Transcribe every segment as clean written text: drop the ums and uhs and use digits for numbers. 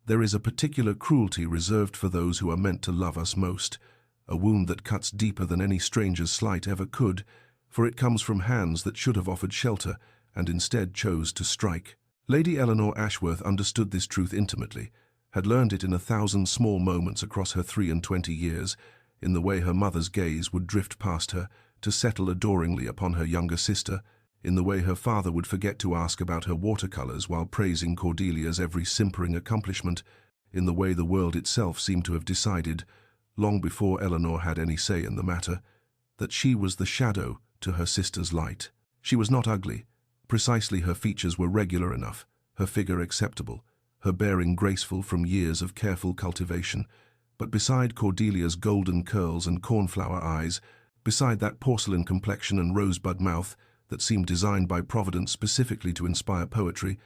There is a particular cruelty reserved for those who are meant to love us most, a wound that cuts deeper than any stranger's slight ever could, for it comes from hands that should have offered shelter and instead chose to strike. Lady Eleanor Ashworth understood this truth intimately, had learned it in 1,000 small moments across her 23 years, in the way her mother's gaze would drift past her to settle adoringly upon her younger sister, in the way her father would forget to ask about her watercolors while praising Cordelia's every simpering accomplishment, in the way the world itself seemed to have decided, long before Eleanor had any say in the matter, that she was the shadow to her sister's light. She was not ugly. Precisely, her features were regular enough, her figure acceptable, her bearing graceful from years of careful cultivation, but beside Cordelia's golden curls and cornflower eyes, beside that porcelain complexion and rosebud mouth that seemed designed by Providence specifically to inspire poetry,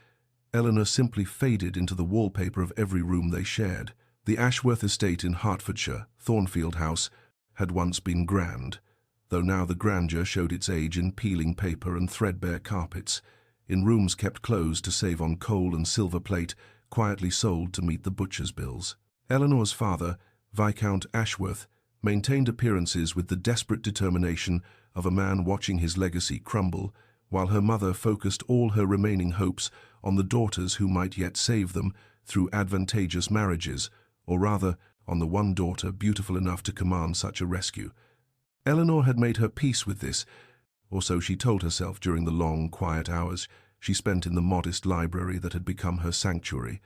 Eleanor simply faded into the wallpaper of every room they shared. The Ashworth estate in Hertfordshire, Thornfield House, had once been grand, though now the grandeur showed its age in peeling paper and threadbare carpets, in rooms kept closed to save on coal and silver plate, quietly sold to meet the butcher's bills. Eleanor's father, Viscount Ashworth, maintained appearances with the desperate determination of a man watching his legacy crumble, while her mother focused all her remaining hopes on the daughters who might yet save them through advantageous marriages, or rather, on the one daughter beautiful enough to command such a rescue. Eleanor had made her peace with this, or so she told herself during the long, quiet hours she spent in the modest library that had become her sanctuary,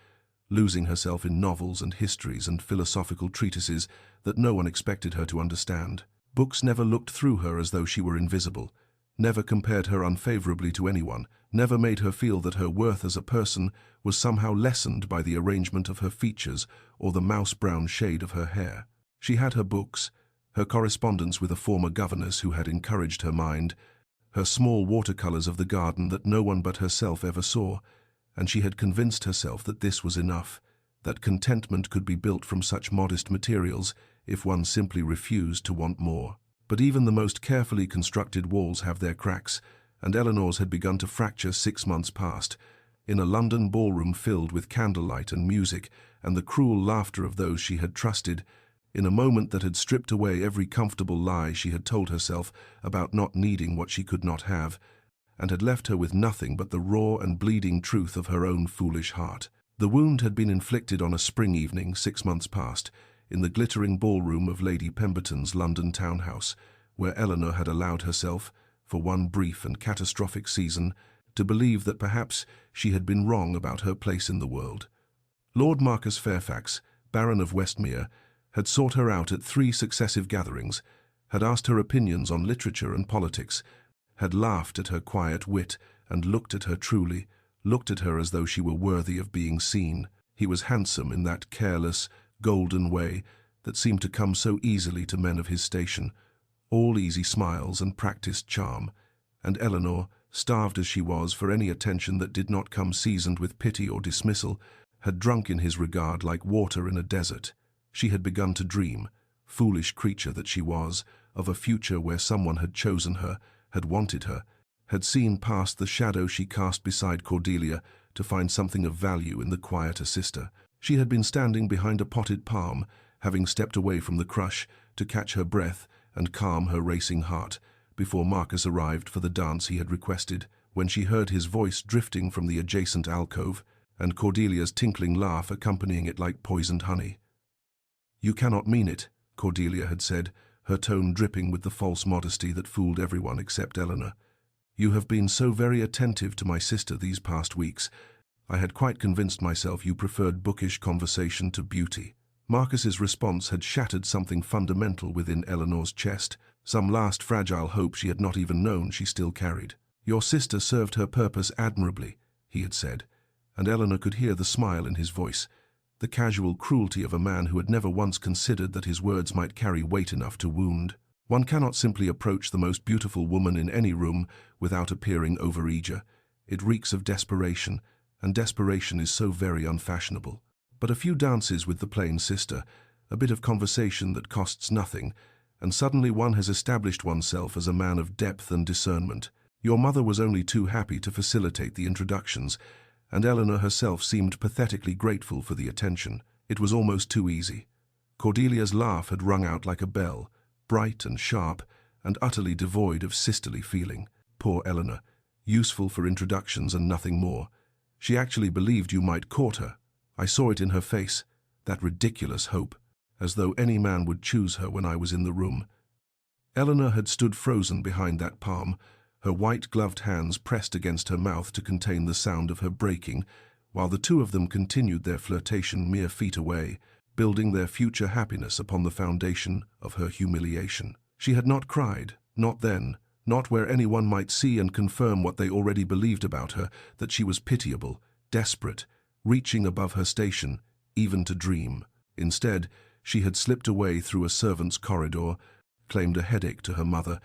losing herself in novels and histories and philosophical treatises that no one expected her to understand. Books never looked through her as though she were invisible, never compared her unfavorably to anyone, never made her feel that her worth as a person was somehow lessened by the arrangement of her features or the mouse-brown shade of her hair. She had her books, her correspondence with a former governess who had encouraged her mind, her small watercolors of the garden that no one but herself ever saw, and she had convinced herself that this was enough, that contentment could be built from such modest materials if one simply refused to want more. But even the most carefully constructed walls have their cracks, and Eleanor's had begun to fracture 6 months past, in a London ballroom filled with candlelight and music and the cruel laughter of those she had trusted, in a moment that had stripped away every comfortable lie she had told herself about not needing what she could not have, and had left her with nothing but the raw and bleeding truth of her own foolish heart. The wound had been inflicted on a spring evening 6 months past, in the glittering ballroom of Lady Pemberton's London townhouse, where Eleanor had allowed herself, for one brief and catastrophic season, to believe that perhaps she had been wrong about her place in the world. Lord Marcus Fairfax, Baron of Westmere, had sought her out at 3 successive gatherings, had asked her opinions on literature and politics, had laughed at her quiet wit and looked at her truly, looked at her as though she were worthy of being seen. He was handsome in that careless, golden way that seemed to come so easily to men of his station, all easy smiles and practiced charm, and Eleanor, starved as she was for any attention that did not come seasoned with pity or dismissal, had drunk in his regard like water in a desert. She had begun to dream, foolish creature that she was, of a future where someone had chosen her, had wanted her, had seen past the shadow she cast beside Cordelia to find something of value in the quieter sister. She had been standing behind a potted palm, having stepped away from the crush to catch her breath and calm her racing heart, before Marcus arrived for the dance he had requested, when she heard his voice drifting from the adjacent alcove, and Cordelia's tinkling laugh accompanying it like poisoned honey. "You cannot mean it," Cordelia had said, her tone dripping with the false modesty that fooled everyone except Eleanor. "You have been so very attentive to my sister these past weeks. I had quite convinced myself you preferred bookish conversation to beauty." Marcus's response had shattered something fundamental within Eleanor's chest, some last fragile hope she had not even known she still carried. "Your sister served her purpose admirably," he had said, and Eleanor could hear the smile in his voice, the casual cruelty of a man who had never once considered that his words might carry weight enough to wound. One cannot simply approach the most beautiful woman in any room without appearing overeager. It reeks of desperation, and desperation is so very unfashionable. But a few dances with the plain sister, a bit of conversation that costs nothing, and suddenly one has established oneself as a man of depth and discernment. Your mother was only too happy to facilitate the introductions, and Eleanor herself seemed pathetically grateful for the attention. It was almost too easy. Cordelia's laugh had rung out like a bell, bright and sharp, and utterly devoid of sisterly feeling. Poor Eleanor, useful for introductions and nothing more. She actually believed you might court her. I saw it in her face, that ridiculous hope, as though any man would choose her when I was in the room. Eleanor had stood frozen behind that palm, her white-gloved hands pressed against her mouth to contain the sound of her breaking, while the two of them continued their flirtation mere feet away, building their future happiness upon the foundation of her humiliation. She had not cried, not then, not where anyone might see and confirm what they already believed about her, that she was pitiable, desperate, reaching above her station, even to dream. Instead, she had slipped away through a servant's corridor, claimed a headache to her mother,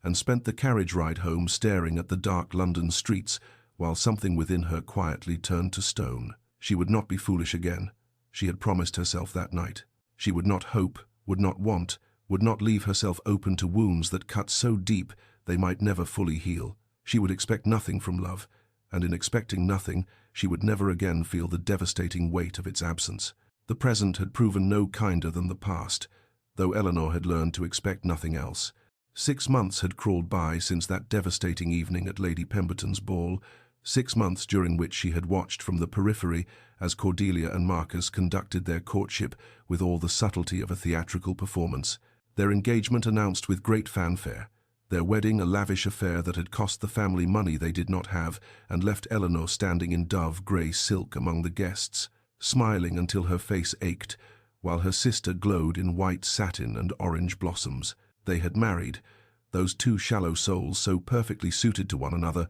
and spent the carriage ride home staring at the dark London streets, while something within her quietly turned to stone. She would not be foolish again. She had promised herself that night. She would not hope, would not want, would not leave herself open to wounds that cut so deep they might never fully heal. She would expect nothing from love, and in expecting nothing, she would never again feel the devastating weight of its absence. The present had proven no kinder than the past, though Eleanor had learned to expect nothing else. 6 months had crawled by since that devastating evening at Lady Pemberton's ball, 6 months during which she had watched from the periphery as Cordelia and Marcus conducted their courtship with all the subtlety of a theatrical performance, their engagement announced with great fanfare, their wedding a lavish affair that had cost the family money they did not have and left Eleanor standing in dove-grey silk among the guests, smiling until her face ached, while her sister glowed in white satin and orange blossoms. They had married, those two shallow souls so perfectly suited to one another,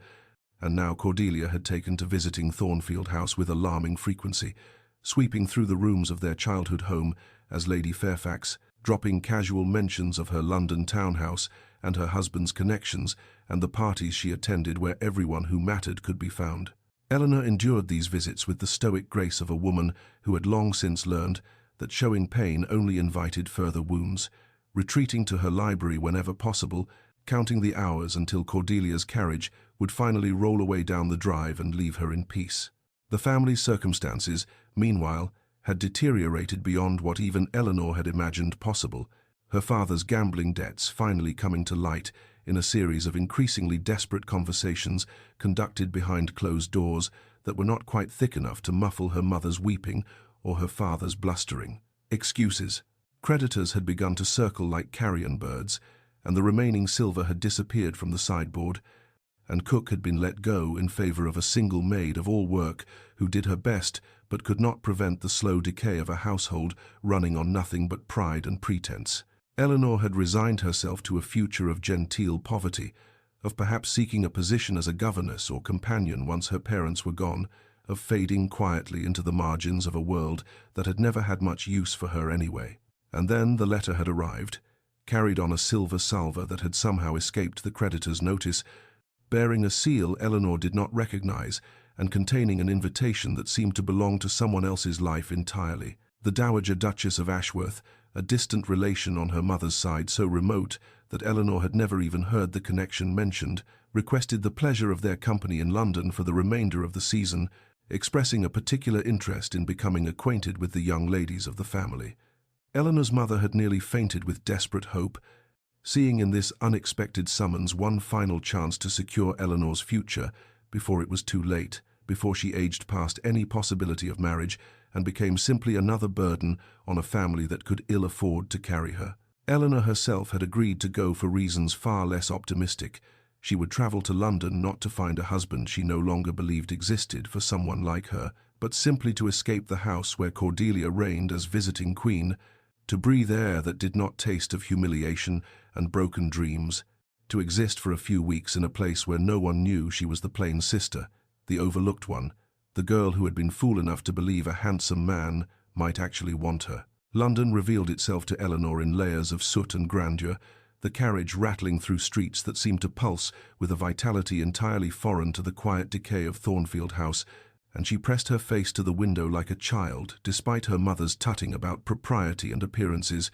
and now Cordelia had taken to visiting Thornfield House with alarming frequency, sweeping through the rooms of their childhood home as Lady Fairfax, dropping casual mentions of her London townhouse and her husband's connections and the parties she attended where everyone who mattered could be found. Eleanor endured these visits with the stoic grace of a woman who had long since learned that showing pain only invited further wounds, retreating to her library whenever possible, counting the hours until Cordelia's carriage would finally roll away down the drive and leave her in peace. The family's circumstances, meanwhile, had deteriorated beyond what even Eleanor had imagined possible, her father's gambling debts finally coming to light in a series of increasingly desperate conversations conducted behind closed doors that were not quite thick enough to muffle her mother's weeping or her father's blustering. Excuses. Creditors had begun to circle like carrion birds, and the remaining silver had disappeared from the sideboard, and cook had been let go in favor of a single maid of all work who did her best but could not prevent the slow decay of a household running on nothing but pride and pretense. Eleanor had resigned herself to a future of genteel poverty, of perhaps seeking a position as a governess or companion once her parents were gone, of fading quietly into the margins of a world that had never had much use for her anyway. And then the letter had arrived, carried on a silver salver that had somehow escaped the creditor's notice, bearing a seal Eleanor did not recognize and containing an invitation that seemed to belong to someone else's life entirely. The Dowager Duchess of Ashworth, a distant relation on her mother's side so remote that Eleanor had never even heard the connection mentioned, requested the pleasure of their company in London for the remainder of the season, expressing a particular interest in becoming acquainted with the young ladies of the family. Eleanor's mother had nearly fainted with desperate hope, seeing in this unexpected summons one final chance to secure Eleanor's future before it was too late, before she aged past any possibility of marriage and became simply another burden on a family that could ill afford to carry her. Eleanor herself had agreed to go for reasons far less optimistic. She would travel to London not to find a husband she no longer believed existed for someone like her, but simply to escape the house where Cordelia reigned as visiting queen, to breathe air that did not taste of humiliation and broken dreams, to exist for a few weeks in a place where no one knew she was the plain sister, the overlooked one, the girl who had been fool enough to believe a handsome man might actually want her. London revealed itself to Eleanor in layers of soot and grandeur, the carriage rattling through streets that seemed to pulse with a vitality entirely foreign to the quiet decay of Thornfield House, and she pressed her face to the window like a child, despite her mother's tutting about propriety and appearances,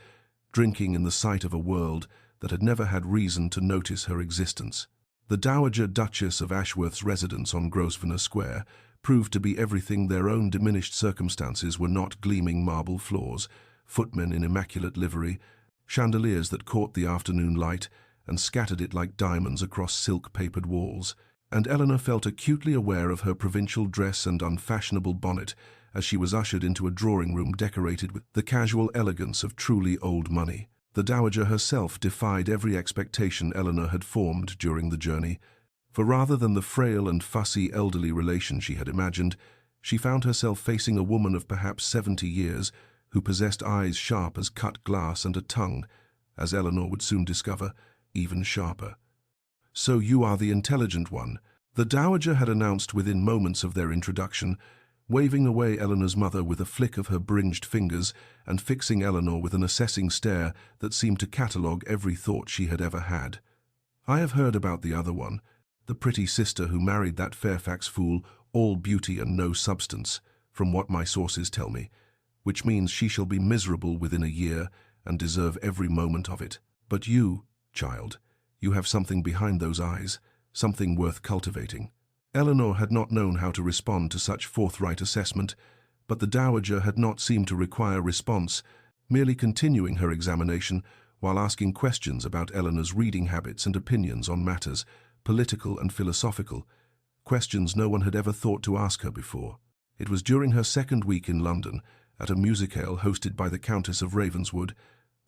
drinking in the sight of a world that had never had reason to notice her existence. The Dowager Duchess of Ashworth's residence on Grosvenor Square, proved to be everything their own diminished circumstances were not: gleaming marble floors, footmen in immaculate livery, chandeliers that caught the afternoon light and scattered it like diamonds across silk-papered walls. And Eleanor felt acutely aware of her provincial dress and unfashionable bonnet as she was ushered into a drawing-room decorated with the casual elegance of truly old money. The dowager herself defied every expectation Eleanor had formed during the journey, for rather than the frail and fussy elderly relation she had imagined, she found herself facing a woman of perhaps 70 years who possessed eyes sharp as cut glass and a tongue, as Eleanor would soon discover, even sharper. "So you are the intelligent one," the dowager had announced within moments of their introduction, waving away Eleanor's mother with a flick of her bringed fingers and fixing Eleanor with an assessing stare that seemed to catalogue every thought she had ever had. "I have heard about the other one, the pretty sister who married that Fairfax fool, all beauty and no substance, from what my sources tell me, which means she shall be miserable within a year and deserve every moment of it. But you, child, you have something behind those eyes, something worth cultivating." Eleanor had not known how to respond to such forthright assessment, but the dowager had not seemed to require response, merely continuing her examination while asking questions about Eleanor's reading habits and opinions on matters, political and philosophical, questions no one had ever thought to ask her before. It was during her second week in London, at a musicale hosted by the Countess of Ravenswood,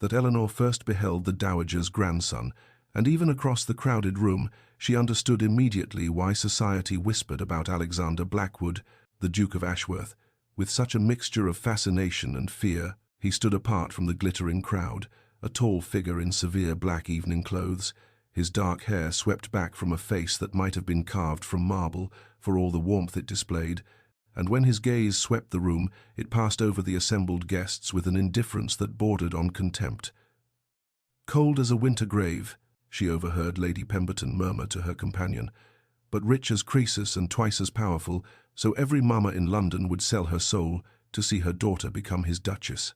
that Eleanor first beheld the dowager's grandson, and even across the crowded room she understood immediately why society whispered about Alexander Blackwood, the Duke of Ashworth, with such a mixture of fascination and fear. He stood apart from the glittering crowd, a tall figure in severe black evening clothes, his dark hair swept back from a face that might have been carved from marble for all the warmth it displayed, and when his gaze swept the room, it passed over the assembled guests with an indifference that bordered on contempt. "Cold as a winter grave," she overheard Lady Pemberton murmur to her companion, "but rich as Croesus and twice as powerful, so every mamma in London would sell her soul to see her daughter become his duchess."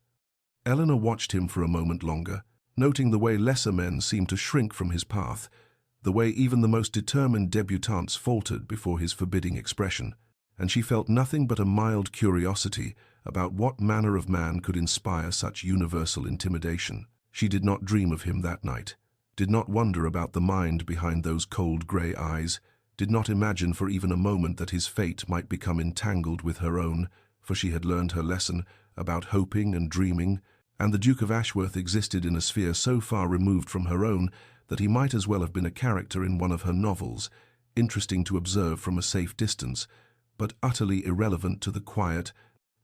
Eleanor watched him for a moment longer, noting the way lesser men seemed to shrink from his path, the way even the most determined debutantes faltered before his forbidding expression, and she felt nothing but a mild curiosity about what manner of man could inspire such universal intimidation. She did not dream of him that night, did not wonder about the mind behind those cold grey eyes, did not imagine for even a moment that his fate might become entangled with her own, for she had learned her lesson about hoping and dreaming, and the Duke of Ashworth existed in a sphere so far removed from her own that he might as well have been a character in one of her novels, interesting to observe from a safe distance, but utterly irrelevant to the quiet,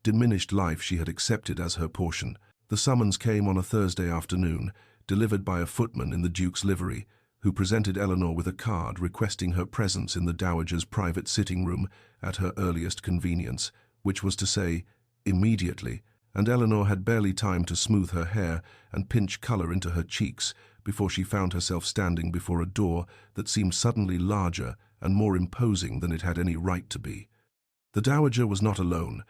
diminished life she had accepted as her portion. The summons came on a Thursday afternoon, delivered by a footman in the Duke's livery, who presented Eleanor with a card requesting her presence in the dowager's private sitting-room at her earliest convenience, which was to say, immediately, and Eleanor had barely time to smooth her hair and pinch colour into her cheeks before she found herself standing before a door that seemed suddenly larger and more imposing than it had any right to be. The dowager was not alone,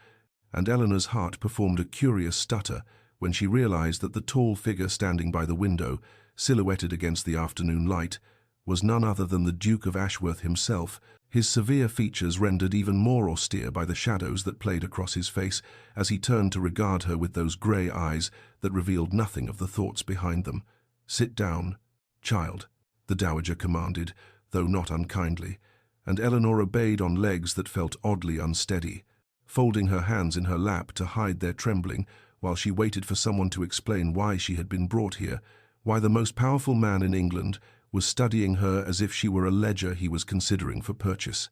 and Eleanor's heart performed a curious stutter when she realized that the tall figure standing by the window, silhouetted against the afternoon light, was none other than the Duke of Ashworth himself, his severe features rendered even more austere by the shadows that played across his face as he turned to regard her with those grey eyes that revealed nothing of the thoughts behind them. "Sit down, child," the dowager commanded, though not unkindly, and Eleanor obeyed on legs that felt oddly unsteady, folding her hands in her lap to hide their trembling while she waited for someone to explain why she had been brought here, why the most powerful man in England was studying her as if she were a ledger he was considering for purchase.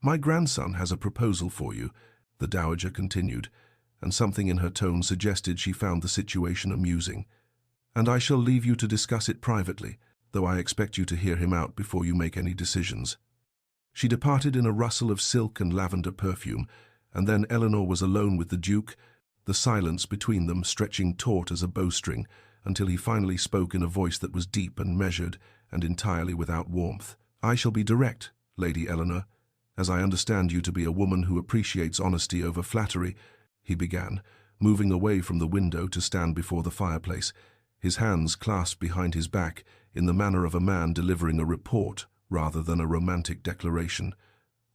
"My grandson has a proposal for you," the dowager continued, and something in her tone suggested she found the situation amusing. "And I shall leave you to discuss it privately, though I expect you to hear him out before you make any decisions." She departed in a rustle of silk and lavender perfume, and then Eleanor was alone with the Duke, the silence between them stretching taut as a bowstring, until he finally spoke in a voice that was deep and measured and entirely without warmth. "I shall be direct, Lady Eleanor, as I understand you to be a woman who appreciates honesty over flattery," he began, moving away from the window to stand before the fireplace, his hands clasped behind his back in the manner of a man delivering a report rather than a romantic declaration.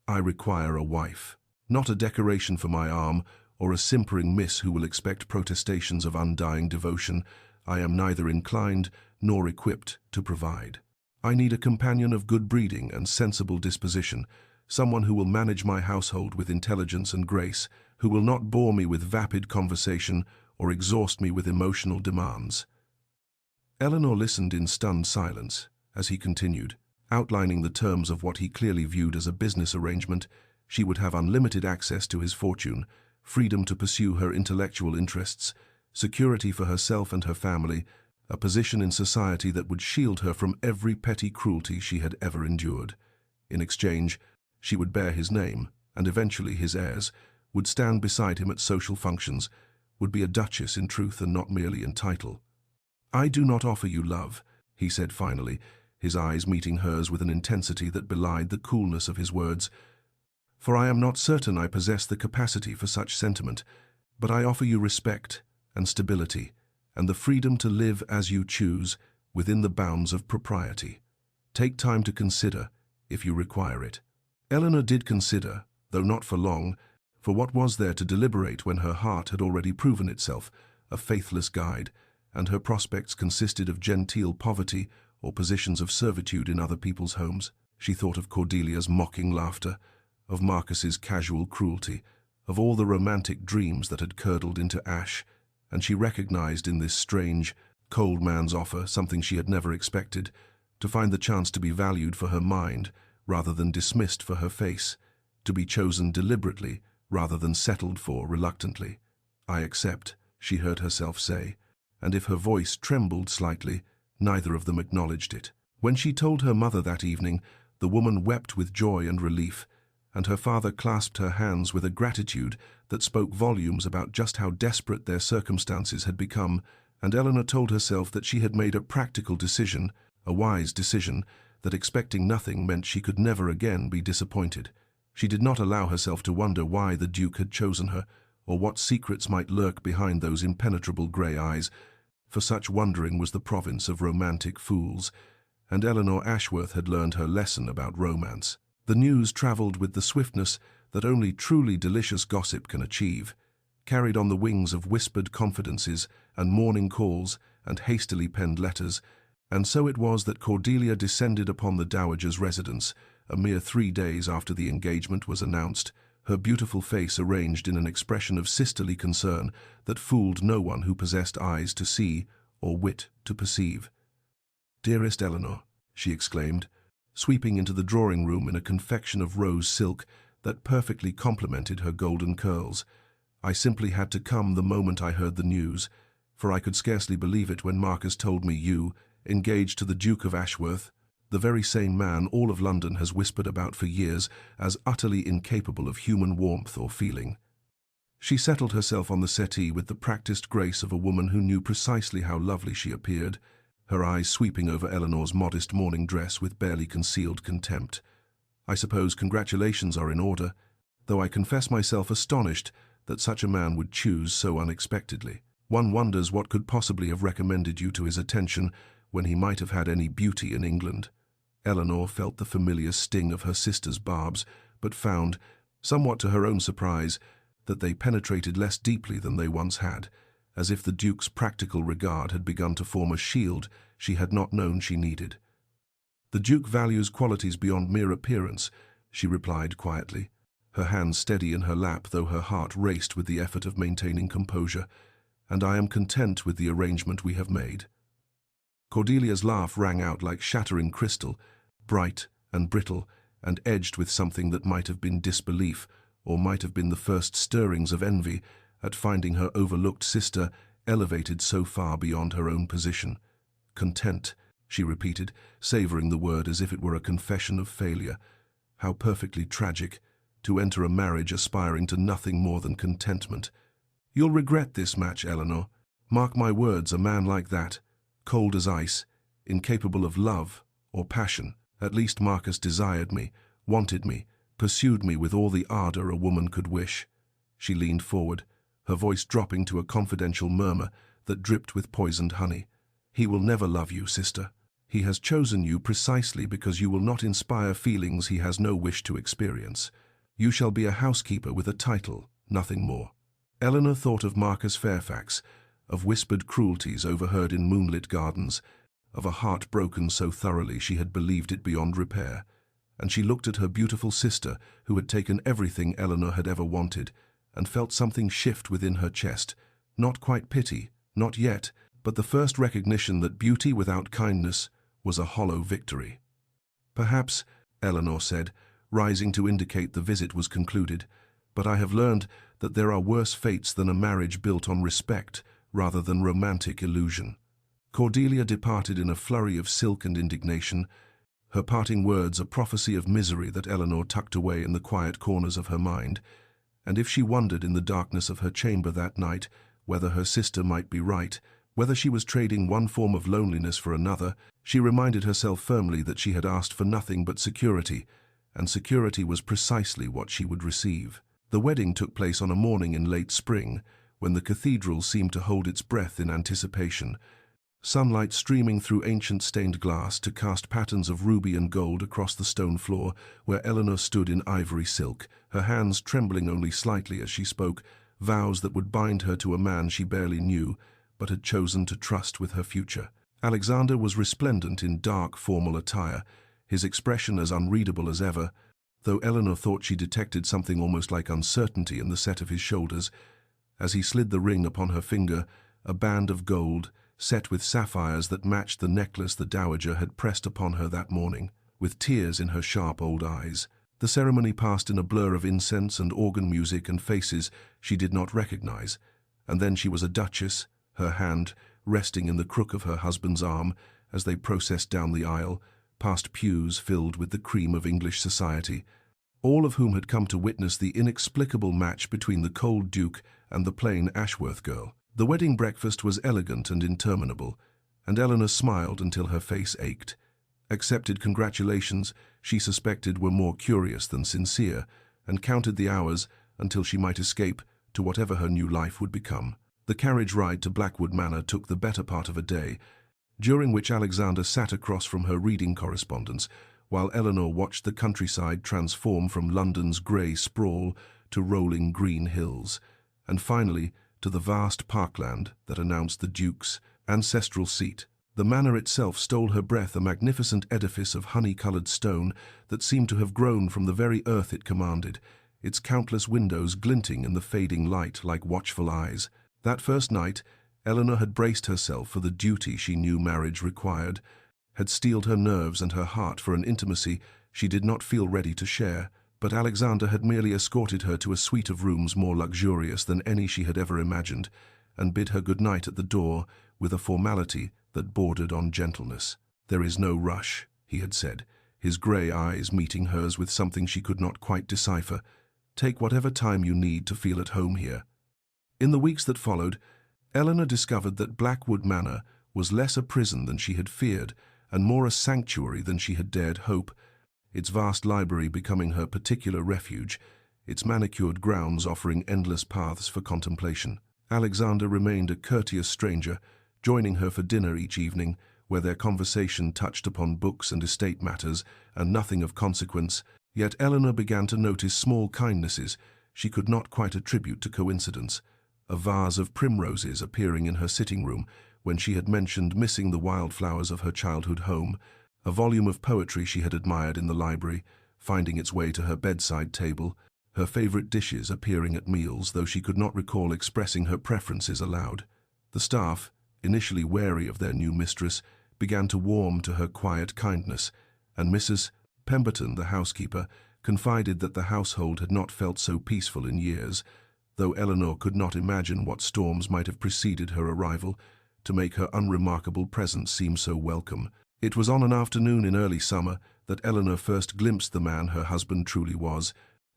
I require a wife, not a decoration for my arm or a simpering miss who will expect protestations of undying devotion I am neither inclined nor equipped to provide. I need a companion of good breeding and sensible disposition, someone who will manage my household with intelligence and grace, who will not bore me with vapid conversation or exhaust me with emotional demands. Eleanor listened in stunned silence as he continued, outlining the terms of what he clearly viewed as a business arrangement. She would have unlimited access to his fortune, freedom to pursue her intellectual interests, security for herself and her family, a position in society that would shield her from every petty cruelty she had ever endured. In exchange, she would bear his name, and eventually his heirs, would stand beside him at social functions, would be a duchess in truth and not merely in title. "I do not offer you love," he said finally, his eyes meeting hers with an intensity that belied the coolness of his words, "for I am not certain I possess the capacity for such sentiment, but I offer you respect and stability, and the freedom to live as you choose within the bounds of propriety. Take time to consider, if you require it." Eleanor did consider, though not for long, for what was there to deliberate when her heart had already proven itself a faithless guide, and her prospects consisted of genteel poverty or positions of servitude in other people's homes. She thought of Cordelia's mocking laughter, of Marcus's casual cruelty, of all the romantic dreams that had curdled into ash, and she recognized in this strange, cold man's offer something she had never expected, to find the chance to be valued for her mind rather than dismissed for her face, to be chosen deliberately rather than settled for reluctantly. "I accept," she heard herself say, and if her voice trembled slightly, neither of them acknowledged it. When she told her mother that evening, the woman wept with joy and relief, and her father clasped her hands with a gratitude that spoke volumes about just how desperate their circumstances had become, and Eleanor told herself that she had made a practical decision, a wise decision, that expecting nothing meant she could never again be disappointed. She did not allow herself to wonder why the Duke had chosen her, or what secrets might lurk behind those impenetrable grey eyes, for such wondering was the province of romantic fools, and Eleanor Ashworth had learned her lesson about romance. The news travelled with the swiftness that only truly delicious gossip can achieve, carried on the wings of whispered confidences and morning calls and hastily penned letters, and so it was that Cordelia descended upon the dowager's residence, a mere 3 days after the engagement was announced, her beautiful face arranged in an expression of sisterly concern that fooled no one who possessed eyes to see or wit to perceive. "Dearest Eleanor," she exclaimed, sweeping into the drawing-room in a confection of rose silk that perfectly complemented her golden curls, "I simply had to come the moment I heard the news, for I could scarcely believe it when Marcus told me you, engaged to the Duke of Ashworth, the very same man all of London has whispered about for years as utterly incapable of human warmth or feeling." She settled herself on the settee with the practiced grace of a woman who knew precisely how lovely she appeared, her eyes sweeping over Eleanor's modest morning dress with barely concealed contempt. "I suppose congratulations are in order, though I confess myself astonished that such a man would choose so unexpectedly. One wonders what could possibly have recommended you to his attention when he might have had any beauty in England." Eleanor felt the familiar sting of her sister's barbs, but found, somewhat to her own surprise, that they penetrated less deeply than they once had, as if the Duke's practical regard had begun to form a shield she had not known she needed. "The Duke values qualities beyond mere appearance," she replied quietly, her hands steady in her lap though her heart raced with the effort of maintaining composure, "and I am content with the arrangement we have made." Cordelia's laugh rang out like shattering crystal, bright and brittle, and edged with something that might have been disbelief, or might have been the first stirrings of envy, at finding her overlooked sister elevated so far beyond her own position. "Content," she repeated, savouring the word as if it were a confession of failure. How perfectly tragic, to enter a marriage aspiring to nothing more than contentment. "You'll regret this match, Eleanor. Mark my words, a man like that, cold as ice, incapable of love or passion. At least Marcus desired me, wanted me, pursued me with all the ardour a woman could wish." She leaned forward, her voice dropping to a confidential murmur that dripped with poisoned honey. "He will never love you, sister. He has chosen you precisely because you will not inspire feelings he has no wish to experience. You shall be a housekeeper with a title, nothing more." Eleanor thought of Marcus Fairfax, of whispered cruelties overheard in moonlit gardens, of a heart broken so thoroughly she had believed it beyond repair, and she looked at her beautiful sister, who had taken everything Eleanor had ever wanted, and felt something shift within her chest, not quite pity, not yet, but the first recognition that beauty without kindness was a hollow victory. "Perhaps," Eleanor said, rising to indicate the visit was concluded, "but I have learned that there are worse fates than a marriage built on respect rather than romantic illusion." Cordelia departed in a flurry of silk and indignation, her parting words a prophecy of misery that Eleanor tucked away in the quiet corners of her mind, and if she wondered in the darkness of her chamber that night whether her sister might be right, whether she was trading one form of loneliness for another, she reminded herself firmly that she had asked for nothing but security, and security was precisely what she would receive. The wedding took place on a morning in late spring, when the cathedral seemed to hold its breath in anticipation, sunlight streaming through ancient stained glass to cast patterns of ruby and gold across the stone floor where Eleanor stood in ivory silk, her hands trembling only slightly as she spoke, vows that would bind her to a man she barely knew, but had chosen to trust with her future. Alexander was resplendent in dark, formal attire, his expression as unreadable as ever, though Eleanor thought she detected something almost like uncertainty in the set of his shoulders. As he slid the ring upon her finger, a band of gold, set with sapphires that matched the necklace the dowager had pressed upon her that morning, with tears in her sharp old eyes. The ceremony passed in a blur of incense and organ music and faces she did not recognize, and then she was a duchess, her hand resting in the crook of her husband's arm as they processed down the aisle, past pews filled with the cream of English society, all of whom had come to witness the inexplicable match between the cold duke and the plain Ashworth girl. The wedding breakfast was elegant and interminable, and Eleanor smiled until her face ached. Accepted congratulations she suspected were more curious than sincere, and counted the hours until she might escape to whatever her new life would become. The carriage ride to Blackwood Manor took the better part of a day, during which Alexander sat across from her reading correspondence, while Eleanor watched the countryside transform from London's grey sprawl to rolling green hills, and finally to the vast parkland that announced the Duke's ancestral seat. The manor itself stole her breath, a magnificent edifice of honey-coloured stone that seemed to have grown from the very earth it commanded, its countless windows glinting in the fading light like watchful eyes. That first night, Eleanor had braced herself for the duty she knew marriage required, had steeled her nerves and her heart for an intimacy she did not feel ready to share, but Alexander had merely escorted her to a suite of rooms more luxurious than any she had ever imagined, and bid her good night at the door with a formality that bordered on gentleness. "There is no rush," he had said, his grey eyes meeting hers with something she could not quite decipher. "Take whatever time you need to feel at home here." In the weeks that followed, Eleanor discovered that Blackwood Manor was less a prison than she had feared, and more a sanctuary than she had dared hope, its vast library becoming her particular refuge, its manicured grounds offering endless paths for contemplation. Alexander remained a courteous stranger, joining her for dinner each evening, where their conversation touched upon books and estate matters, and nothing of consequence, yet Eleanor began to notice small kindnesses she could not quite attribute to coincidence. A vase of primroses appearing in her sitting room when she had mentioned missing the wildflowers of her childhood home, a volume of poetry she had admired in the library, finding its way to her bedside table, her favourite dishes appearing at meals, though she could not recall expressing her preferences aloud. The staff, initially wary of their new mistress, began to warm to her quiet kindness, and Mrs. Pemberton, the housekeeper, confided that the household had not felt so peaceful in years, though Eleanor could not imagine what storms might have preceded her arrival to make her unremarkable presence seem so welcome. It was on an afternoon in early summer that Eleanor first glimpsed the man her husband truly was,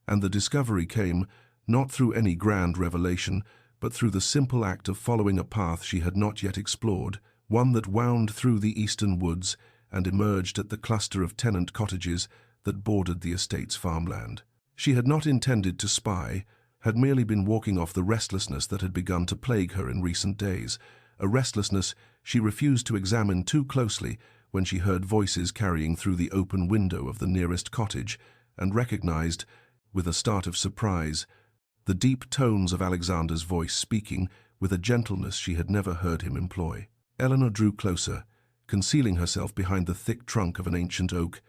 and the discovery came not through any grand revelation, but through the simple act of following a path she had not yet explored, one that wound through the eastern woods and emerged at the cluster of tenant cottages that bordered the estate's farmland. She had not intended to spy, had merely been walking off the restlessness that had begun to plague her in recent days, a restlessness she refused to examine too closely when she heard voices carrying through the open window of the nearest cottage and recognized, with a start of surprise, the deep tones of Alexander's voice speaking with a gentleness she had never heard him employ. Eleanor drew closer, concealing herself behind the thick trunk of an ancient oak,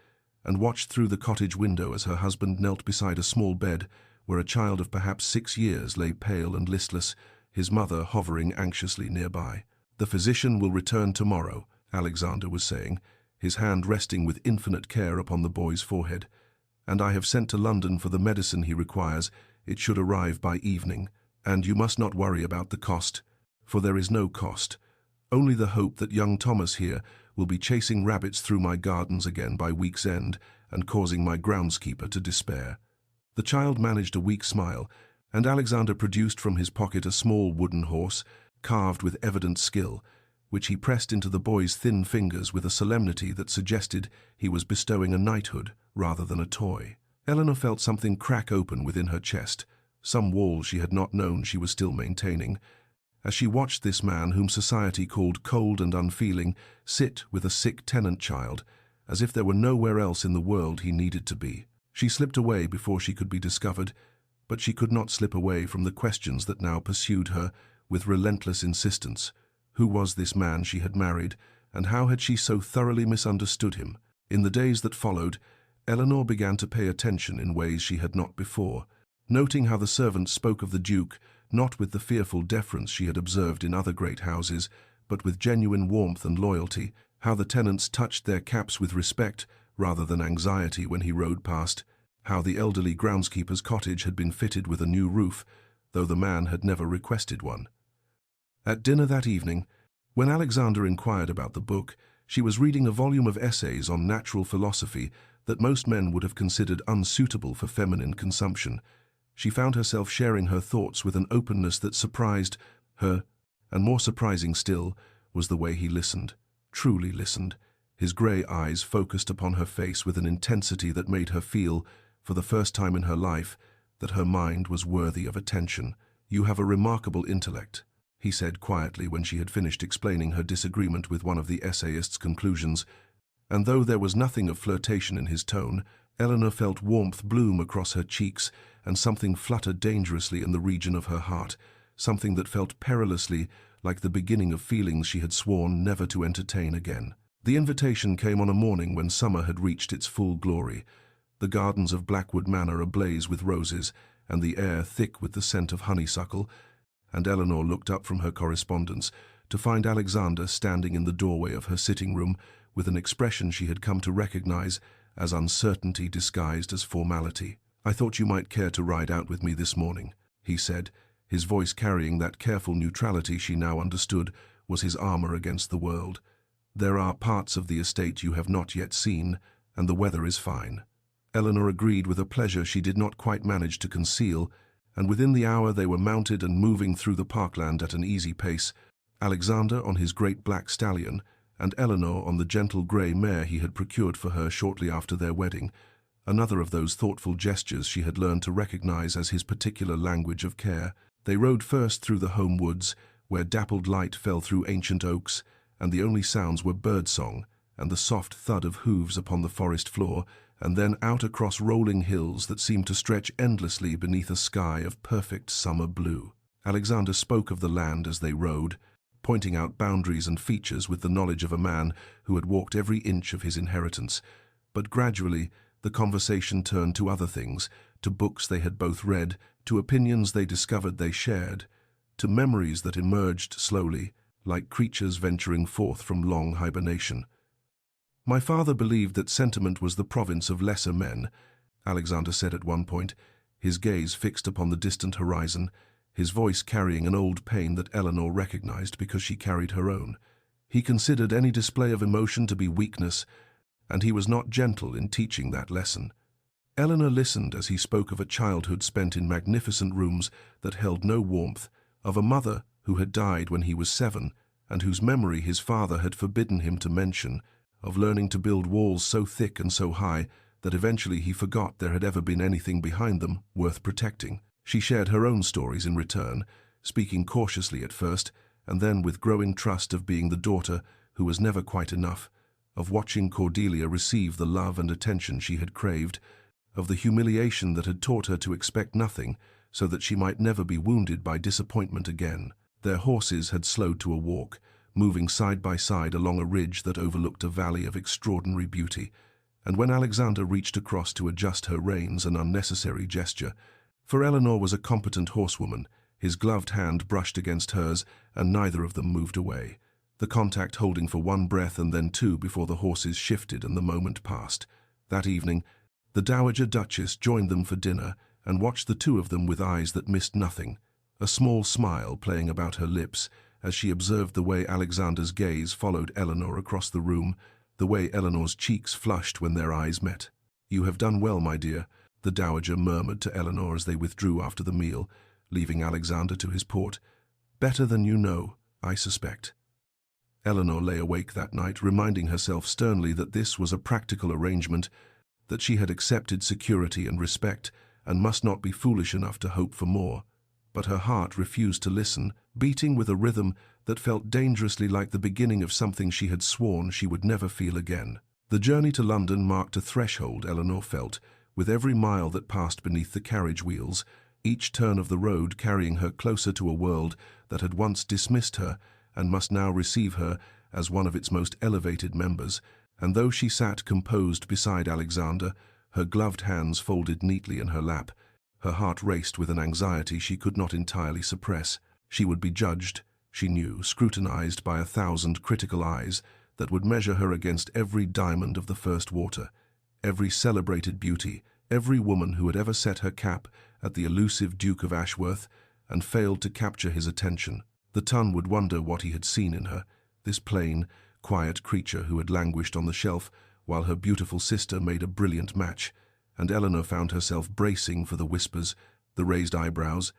and watched through the cottage window as her husband knelt beside a small bed where a child of perhaps 6 years lay pale and listless, his mother hovering anxiously nearby. "The physician will return tomorrow," Alexander was saying, his hand resting with infinite care upon the boy's forehead. "And I have sent to London for the medicine he requires. It should arrive by evening. And you must not worry about the cost, for there is no cost. Only the hope that young Thomas here will be chasing rabbits through my gardens again by week's end and causing my groundskeeper to despair." The child managed a weak smile, and Alexander produced from his pocket a small wooden horse, carved with evident skill, which he pressed into the boy's thin fingers with a solemnity that suggested he was bestowing a knighthood rather than a toy. Eleanor felt something crack open within her chest, some wall she had not known she was still maintaining, as she watched this man whom society called cold and unfeeling sit with a sick tenant child, as if there were nowhere else in the world he needed to be. She slipped away before she could be discovered, but she could not slip away from the questions that now pursued her with relentless insistence. Who was this man she had married, and how had she so thoroughly misunderstood him? In the days that followed, Eleanor began to pay attention in ways she had not before, noting how the servants spoke of the Duke, not with the fearful deference she had observed in other great houses, but with genuine warmth and loyalty, how the tenants touched their caps with respect rather than anxiety when he rode past, how the elderly groundskeeper's cottage had been fitted with a new roof, though the man had never requested one. At dinner that evening, when Alexander inquired about the book, she was reading a volume of essays on natural philosophy that most men would have considered unsuitable for feminine consumption. She found herself sharing her thoughts with an openness that surprised her, and more surprising still was the way he listened, truly listened, his grey eyes focused upon her face with an intensity that made her feel, for the first time in her life, that her mind was worthy of attention. "You have a remarkable intellect," he said quietly when she had finished explaining her disagreement with one of the essayist's conclusions, and though there was nothing of flirtation in his tone, Eleanor felt warmth bloom across her cheeks and something flutter dangerously in the region of her heart, something that felt perilously like the beginning of feelings she had sworn never to entertain again. The invitation came on a morning when summer had reached its full glory, the gardens of Blackwood Manor ablaze with roses, and the air thick with the scent of honeysuckle, and Eleanor looked up from her correspondence to find Alexander standing in the doorway of her sitting room with an expression she had come to recognize as uncertainty disguised as formality. "I thought you might care to ride out with me this morning," he said, his voice carrying that careful neutrality she now understood was his armor against the world. "There are parts of the estate you have not yet seen, and the weather is fine." Eleanor agreed with a pleasure she did not quite manage to conceal, and within the hour they were mounted and moving through the parkland at an easy pace, Alexander on his great black stallion, and Eleanor on the gentle grey mare he had procured for her shortly after their wedding, another of those thoughtful gestures she had learned to recognize as his particular language of care. They rode first through the home woods, where dappled light fell through ancient oaks, and the only sounds were bird-song and the soft thud of hooves upon the forest floor, and then out across rolling hills that seemed to stretch endlessly beneath a sky of perfect summer blue. Alexander spoke of the land as they rode, pointing out boundaries and features with the knowledge of a man who had walked every inch of his inheritance, but gradually the conversation turned to other things, to books they had both read, to opinions they discovered they shared, to memories that emerged slowly, like creatures venturing forth from long hibernation. "My father believed that sentiment was the province of lesser men," Alexander said at one point, his gaze fixed upon the distant horizon, his voice carrying an old pain that Eleanor recognized because she carried her own. "He considered any display of emotion to be weakness, and he was not gentle in teaching that lesson." Eleanor listened as he spoke of a childhood spent in magnificent rooms that held no warmth, of a mother who had died when he was 7 and whose memory his father had forbidden him to mention, of learning to build walls so thick and so high that eventually he forgot there had ever been anything behind them worth protecting. She shared her own stories in return, speaking cautiously at first, and then with growing trust of being the daughter who was never quite enough, of watching Cordelia receive the love and attention she had craved, of the humiliation that had taught her to expect nothing so that she might never be wounded by disappointment again. Their horses had slowed to a walk, moving side by side along a ridge that overlooked a valley of extraordinary beauty, and when Alexander reached across to adjust her reins, an unnecessary gesture, for Eleanor was a competent horsewoman, his gloved hand brushed against hers, and neither of them moved away, the contact holding for one breath and then two before the horses shifted and the moment passed. That evening, the Dowager Duchess joined them for dinner and watched the two of them with eyes that missed nothing, a small smile playing about her lips as she observed the way Alexander's gaze followed Eleanor across the room, the way Eleanor's cheeks flushed when their eyes met. "You have done well, my dear," the Dowager murmured to Eleanor as they withdrew after the meal, leaving Alexander to his port. "Better than you know, I suspect." Eleanor lay awake that night, reminding herself sternly that this was a practical arrangement, that she had accepted security and respect, and must not be foolish enough to hope for more. But her heart refused to listen, beating with a rhythm that felt dangerously like the beginning of something she had sworn she would never feel again. The journey to London marked a threshold, Eleanor felt, with every mile that passed beneath the carriage wheels, each turn of the road carrying her closer to a world that had once dismissed her and must now receive her as one of its most elevated members, and though she sat composed beside Alexander, her gloved hands folded neatly in her lap, her heart raced with an anxiety she could not entirely suppress. She would be judged, she knew, scrutinized by 1,000 critical eyes that would measure her against every diamond of the first water, every celebrated beauty, every woman who had ever set her cap at the elusive Duke of Ashworth and failed to capture his attention. The ton would wonder what he had seen in her, this plain, quiet creature who had languished on the shelf while her beautiful sister made a brilliant match, and Eleanor found herself bracing for the whispers, the raised eyebrows,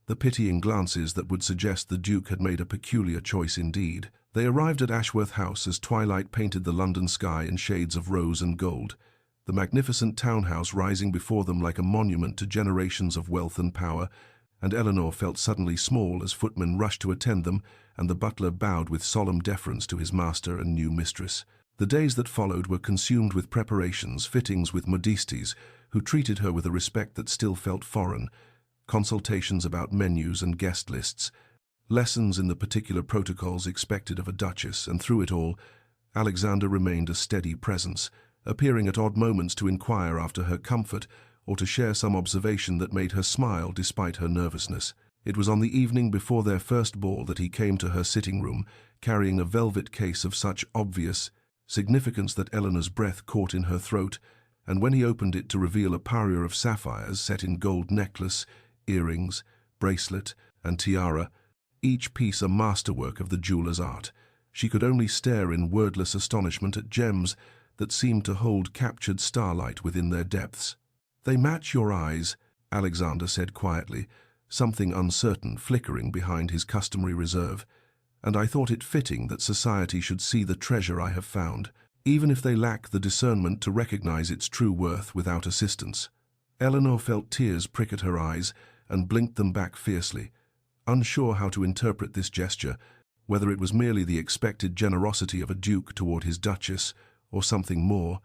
the pitying glances that would suggest the Duke had made a peculiar choice indeed. They arrived at Ashworth House as twilight painted the London sky in shades of rose and gold, the magnificent townhouse rising before them like a monument to generations of wealth and power, and Eleanor felt suddenly small as footmen rushed to attend them, and the butler bowed with solemn deference to his master and new mistress. The days that followed were consumed with preparations, fittings with modistes, who treated her with a respect that still felt foreign, consultations about menus and guest lists, lessons in the particular protocols expected of a duchess, and through it all, Alexander remained a steady presence, appearing at odd moments to inquire after her comfort or to share some observation that made her smile despite her nervousness. It was on the evening before their first ball that he came to her sitting room, carrying a velvet case of such obvious significance that Eleanor's breath caught in her throat, and when he opened it to reveal a parure of sapphires set in gold necklace, earrings, bracelet, and tiara, each piece a masterwork of the jeweller's art, she could only stare in wordless astonishment at gems that seemed to hold captured starlight within their depths. "They match your eyes," Alexander said quietly, something uncertain flickering behind his customary reserve, "and I thought it fitting that society should see the treasure I have found, even if they lack the discernment to recognize its true worth without assistance." Eleanor felt tears prick at her eyes and blinked them back fiercely, unsure how to interpret this gesture, whether it was merely the expected generosity of a duke toward his duchess, or something more,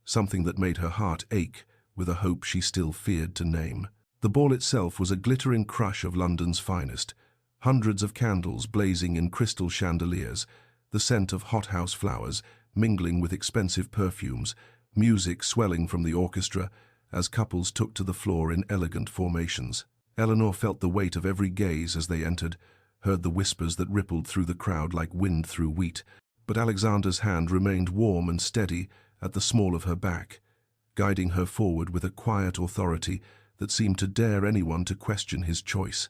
something that made her heart ache with a hope she still feared to name. The ball itself was a glittering crush of London's finest, hundreds of candles blazing in crystal chandeliers, the scent of hothouse flowers mingling with expensive perfumes, music swelling from the orchestra as couples took to the floor in elegant formations. Eleanor felt the weight of every gaze as they entered, heard the whispers that rippled through the crowd like wind through wheat, but Alexander's hand remained warm and steady at the small of her back, guiding her forward with a quiet authority that seemed to dare anyone to question his choice.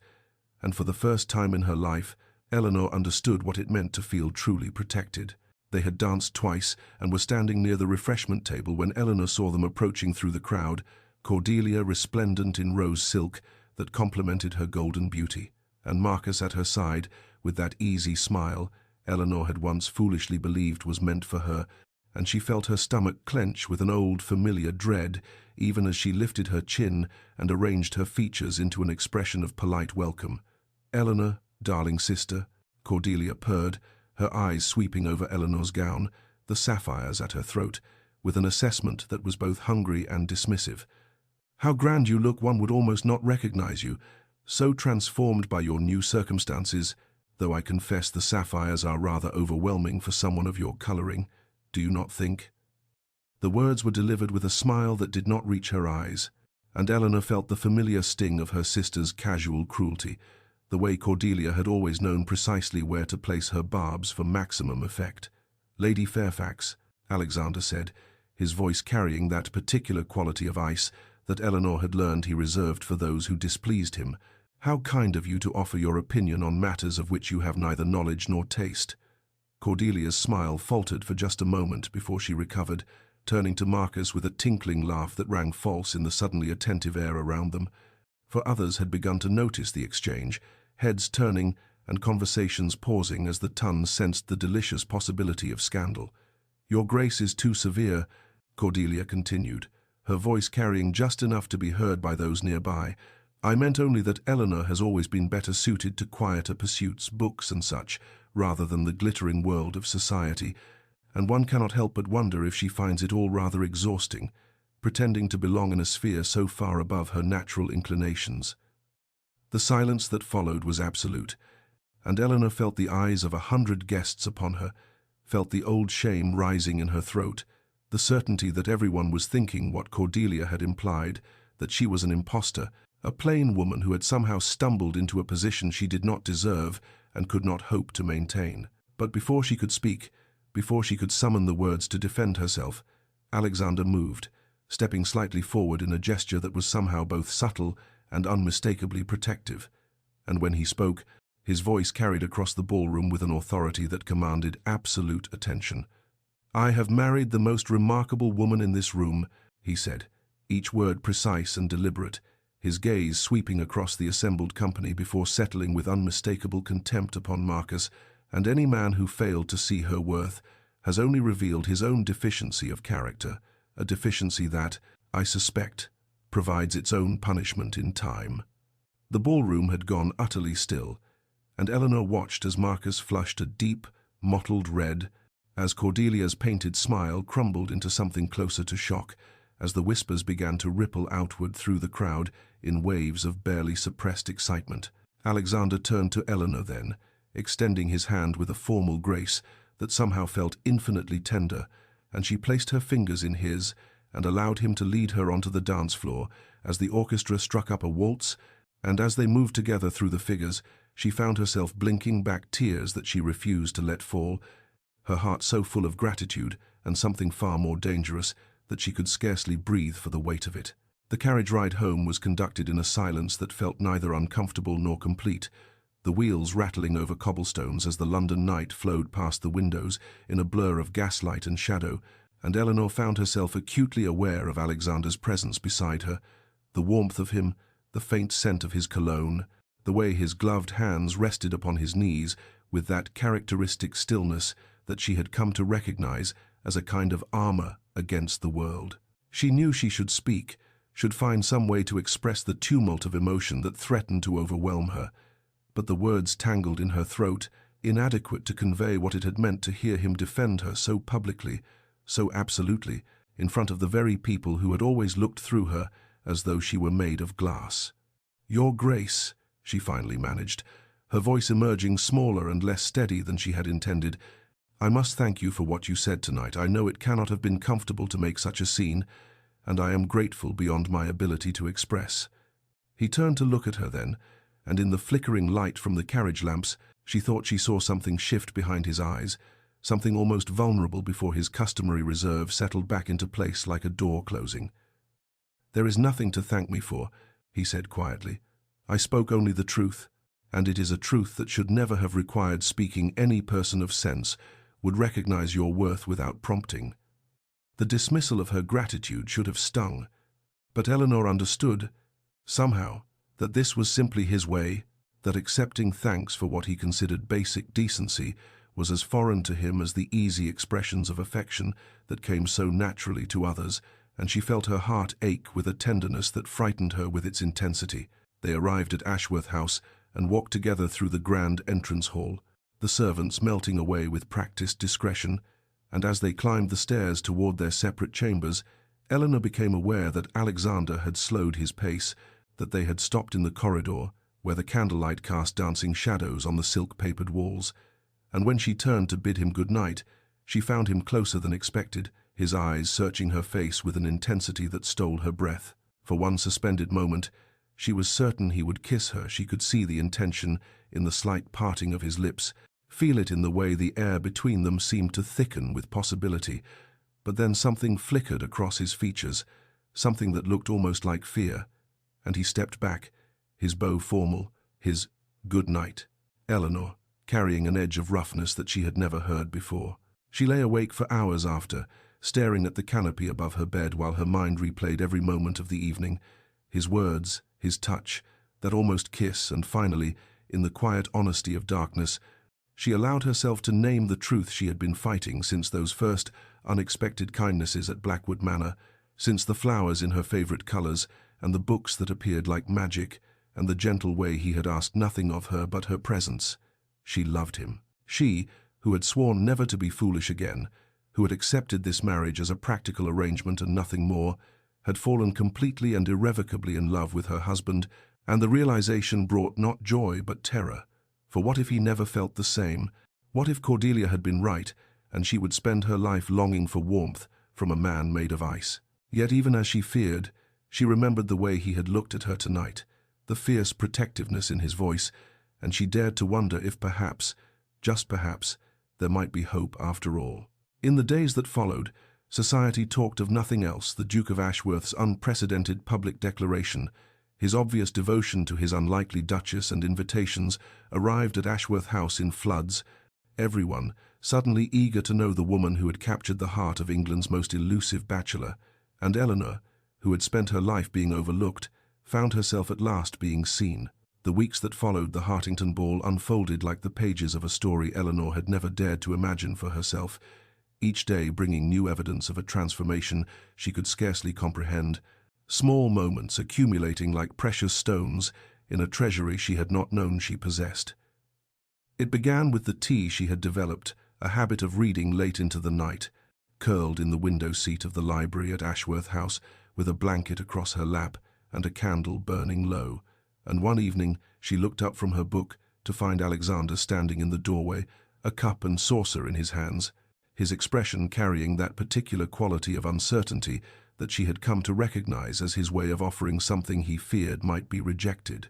And for the first time in her life, Eleanor understood what it meant to feel truly protected. They had danced twice and were standing near the refreshment table when Eleanor saw them approaching through the crowd, Cordelia resplendent in rose silk that complemented her golden beauty, and Marcus at her side with that easy smile Eleanor had once foolishly believed was meant for her, and she felt her stomach clench with an old familiar dread even as she lifted her chin and arranged her features into an expression of polite welcome. "Eleanor, darling sister," Cordelia purred, her eyes sweeping over Eleanor's gown, the sapphires at her throat, with an assessment that was both hungry and dismissive. "How grand you look, one would almost not recognize you, so transformed by your new circumstances, though I confess the sapphires are rather overwhelming for someone of your coloring, do you not think?" The words were delivered with a smile that did not reach her eyes, and Eleanor felt the familiar sting of her sister's casual cruelty, the way Cordelia had always known precisely where to place her barbs for maximum effect. "Lady Fairfax," Alexander said, his voice carrying that particular quality of ice that Eleanor had learned he reserved for those who displeased him, "how kind of you to offer your opinion on matters of which you have neither knowledge nor taste." Cordelia's smile faltered for just a moment before she recovered, turning to Marcus with a tinkling laugh that rang false in the suddenly attentive air around them. For others had begun to notice the exchange, heads turning and conversations pausing as the ton sensed the delicious possibility of scandal. "Your grace is too severe," Cordelia continued, her voice carrying just enough to be heard by those nearby. "I meant only that Eleanor has always been better suited to quieter pursuits, books and such, rather than the glittering world of society, and one cannot help but wonder if she finds it all rather exhausting, pretending to belong in a sphere so far above her natural inclinations." The silence that followed was absolute, and Eleanor felt the eyes of 100 guests upon her, felt the old shame rising in her throat, the certainty that everyone was thinking what Cordelia had implied, that she was an impostor, a plain woman who had somehow stumbled into a position she did not deserve and could not hope to maintain. But before she could speak, before she could summon the words to defend herself, Alexander moved, stepping slightly forward in a gesture that was somehow both subtle and unmistakably protective. And when he spoke, his voice carried across the ballroom with an authority that commanded absolute attention. "I have married the most remarkable woman in this room," he said, each word precise and deliberate, his gaze sweeping across the assembled company before settling with unmistakable contempt upon Marcus, "and any man who failed to see her worth has only revealed his own deficiency of character, a deficiency that, I suspect, provides its own punishment in time." The ballroom had gone utterly still, and Eleanor watched as Marcus flushed a deep, mottled red, as Cordelia's painted smile crumbled into something closer to shock, as the whispers began to ripple outward through the crowd in waves of barely suppressed excitement. Alexander turned to Eleanor then, extending his hand with a formal grace that somehow felt infinitely tender, and she placed her fingers in his and allowed him to lead her onto the dance floor as the orchestra struck up a waltz, and as they moved together through the figures, she found herself blinking back tears that she refused to let fall, her heart so full of gratitude and something far more dangerous that she could scarcely breathe for the weight of it. The carriage ride home was conducted in a silence that felt neither uncomfortable nor complete, the wheels rattling over cobblestones as the London night flowed past the windows in a blur of gaslight and shadow, and Eleanor found herself acutely aware of Alexander's presence beside her, the warmth of him, the faint scent of his cologne, the way his gloved hands rested upon his knees with that characteristic stillness that she had come to recognize as a kind of armor against the world. She knew she should speak, should find some way to express the tumult of emotion that threatened to overwhelm her, but the words tangled in her throat, inadequate to convey what it had meant to hear him defend her so publicly, so absolutely, in front of the very people who had always looked through her as though she were made of glass. "Your Grace," she finally managed, her voice emerging smaller and less steady than she had intended, "I must thank you for what you said tonight. I know it cannot have been comfortable to make such a scene, and I am grateful beyond my ability to express." He turned to look at her then, and in the flickering light from the carriage lamps, she thought she saw something shift behind his eyes, something almost vulnerable before his customary reserve settled back into place like a door closing. "There is nothing to thank me for," he said quietly. "I spoke only the truth, and it is a truth that should never have required speaking. Any person of sense would recognize your worth without prompting." The dismissal of her gratitude should have stung, but Eleanor understood, somehow, that this was simply his way, that accepting thanks for what he considered basic decency was as foreign to him as the easy expressions of affection that came so naturally to others, and she felt her heart ache with a tenderness that frightened her with its intensity. They arrived at Ashworth House and walked together through the grand entrance hall, the servants melting away with practiced discretion, and as they climbed the stairs toward their separate chambers, Eleanor became aware that Alexander had slowed his pace, that they had stopped in the corridor, where the candlelight cast dancing shadows on the silk-papered walls. And when she turned to bid him good night, she found him closer than expected, his eyes searching her face with an intensity that stole her breath. For one suspended moment, she was certain he would kiss her. She could see the intention in the slight parting of his lips, feel it in the way the air between them seemed to thicken with possibility. But then something flickered across his features, something that looked almost like fear, and he stepped back, his bow formal, his good night. Eleanor, carrying an edge of roughness that she had never heard before. She lay awake for hours after, staring at the canopy above her bed while her mind replayed every moment of the evening, his words, his touch, that almost kiss, and finally, in the quiet honesty of darkness, she allowed herself to name the truth she had been fighting since those first unexpected kindnesses at Blackwood Manor, since the flowers in her favorite colors, and the books that appeared like magic, and the gentle way he had asked nothing of her but her presence. She loved him. She, who had sworn never to be foolish again, who had accepted this marriage as a practical arrangement and nothing more, had fallen completely and irrevocably in love with her husband, and the realization brought not joy but terror. For what if he never felt the same? What if Cordelia had been right, and she would spend her life longing for warmth from a man made of ice? Yet even as she feared, she remembered the way he had looked at her tonight, the fierce protectiveness in his voice, and she dared to wonder if perhaps, just perhaps, there might be hope after all. In the days that followed, society talked of nothing else. The Duke of Ashworth's unprecedented public declaration, his obvious devotion to his unlikely Duchess and invitations arrived at Ashworth House in floods, everyone suddenly eager to know the woman who had captured the heart of England's most elusive bachelor, and Eleanor, who had spent her life being overlooked, found herself at last being seen. The weeks that followed the Hartington ball unfolded like the pages of a story Eleanor had never dared to imagine for herself, each day bringing new evidence of a transformation she could scarcely comprehend, small moments accumulating like precious stones in a treasury she had not known she possessed. It began with the tea she had developed, a habit of reading late into the night, curled in the window seat of the library at Ashworth House with a blanket across her lap and a candle burning low, and one evening she looked up from her book to find Alexander standing in the doorway, a cup and saucer in his hands, his expression carrying that particular quality of uncertainty that she had come to recognize as his way of offering something he feared might be rejected.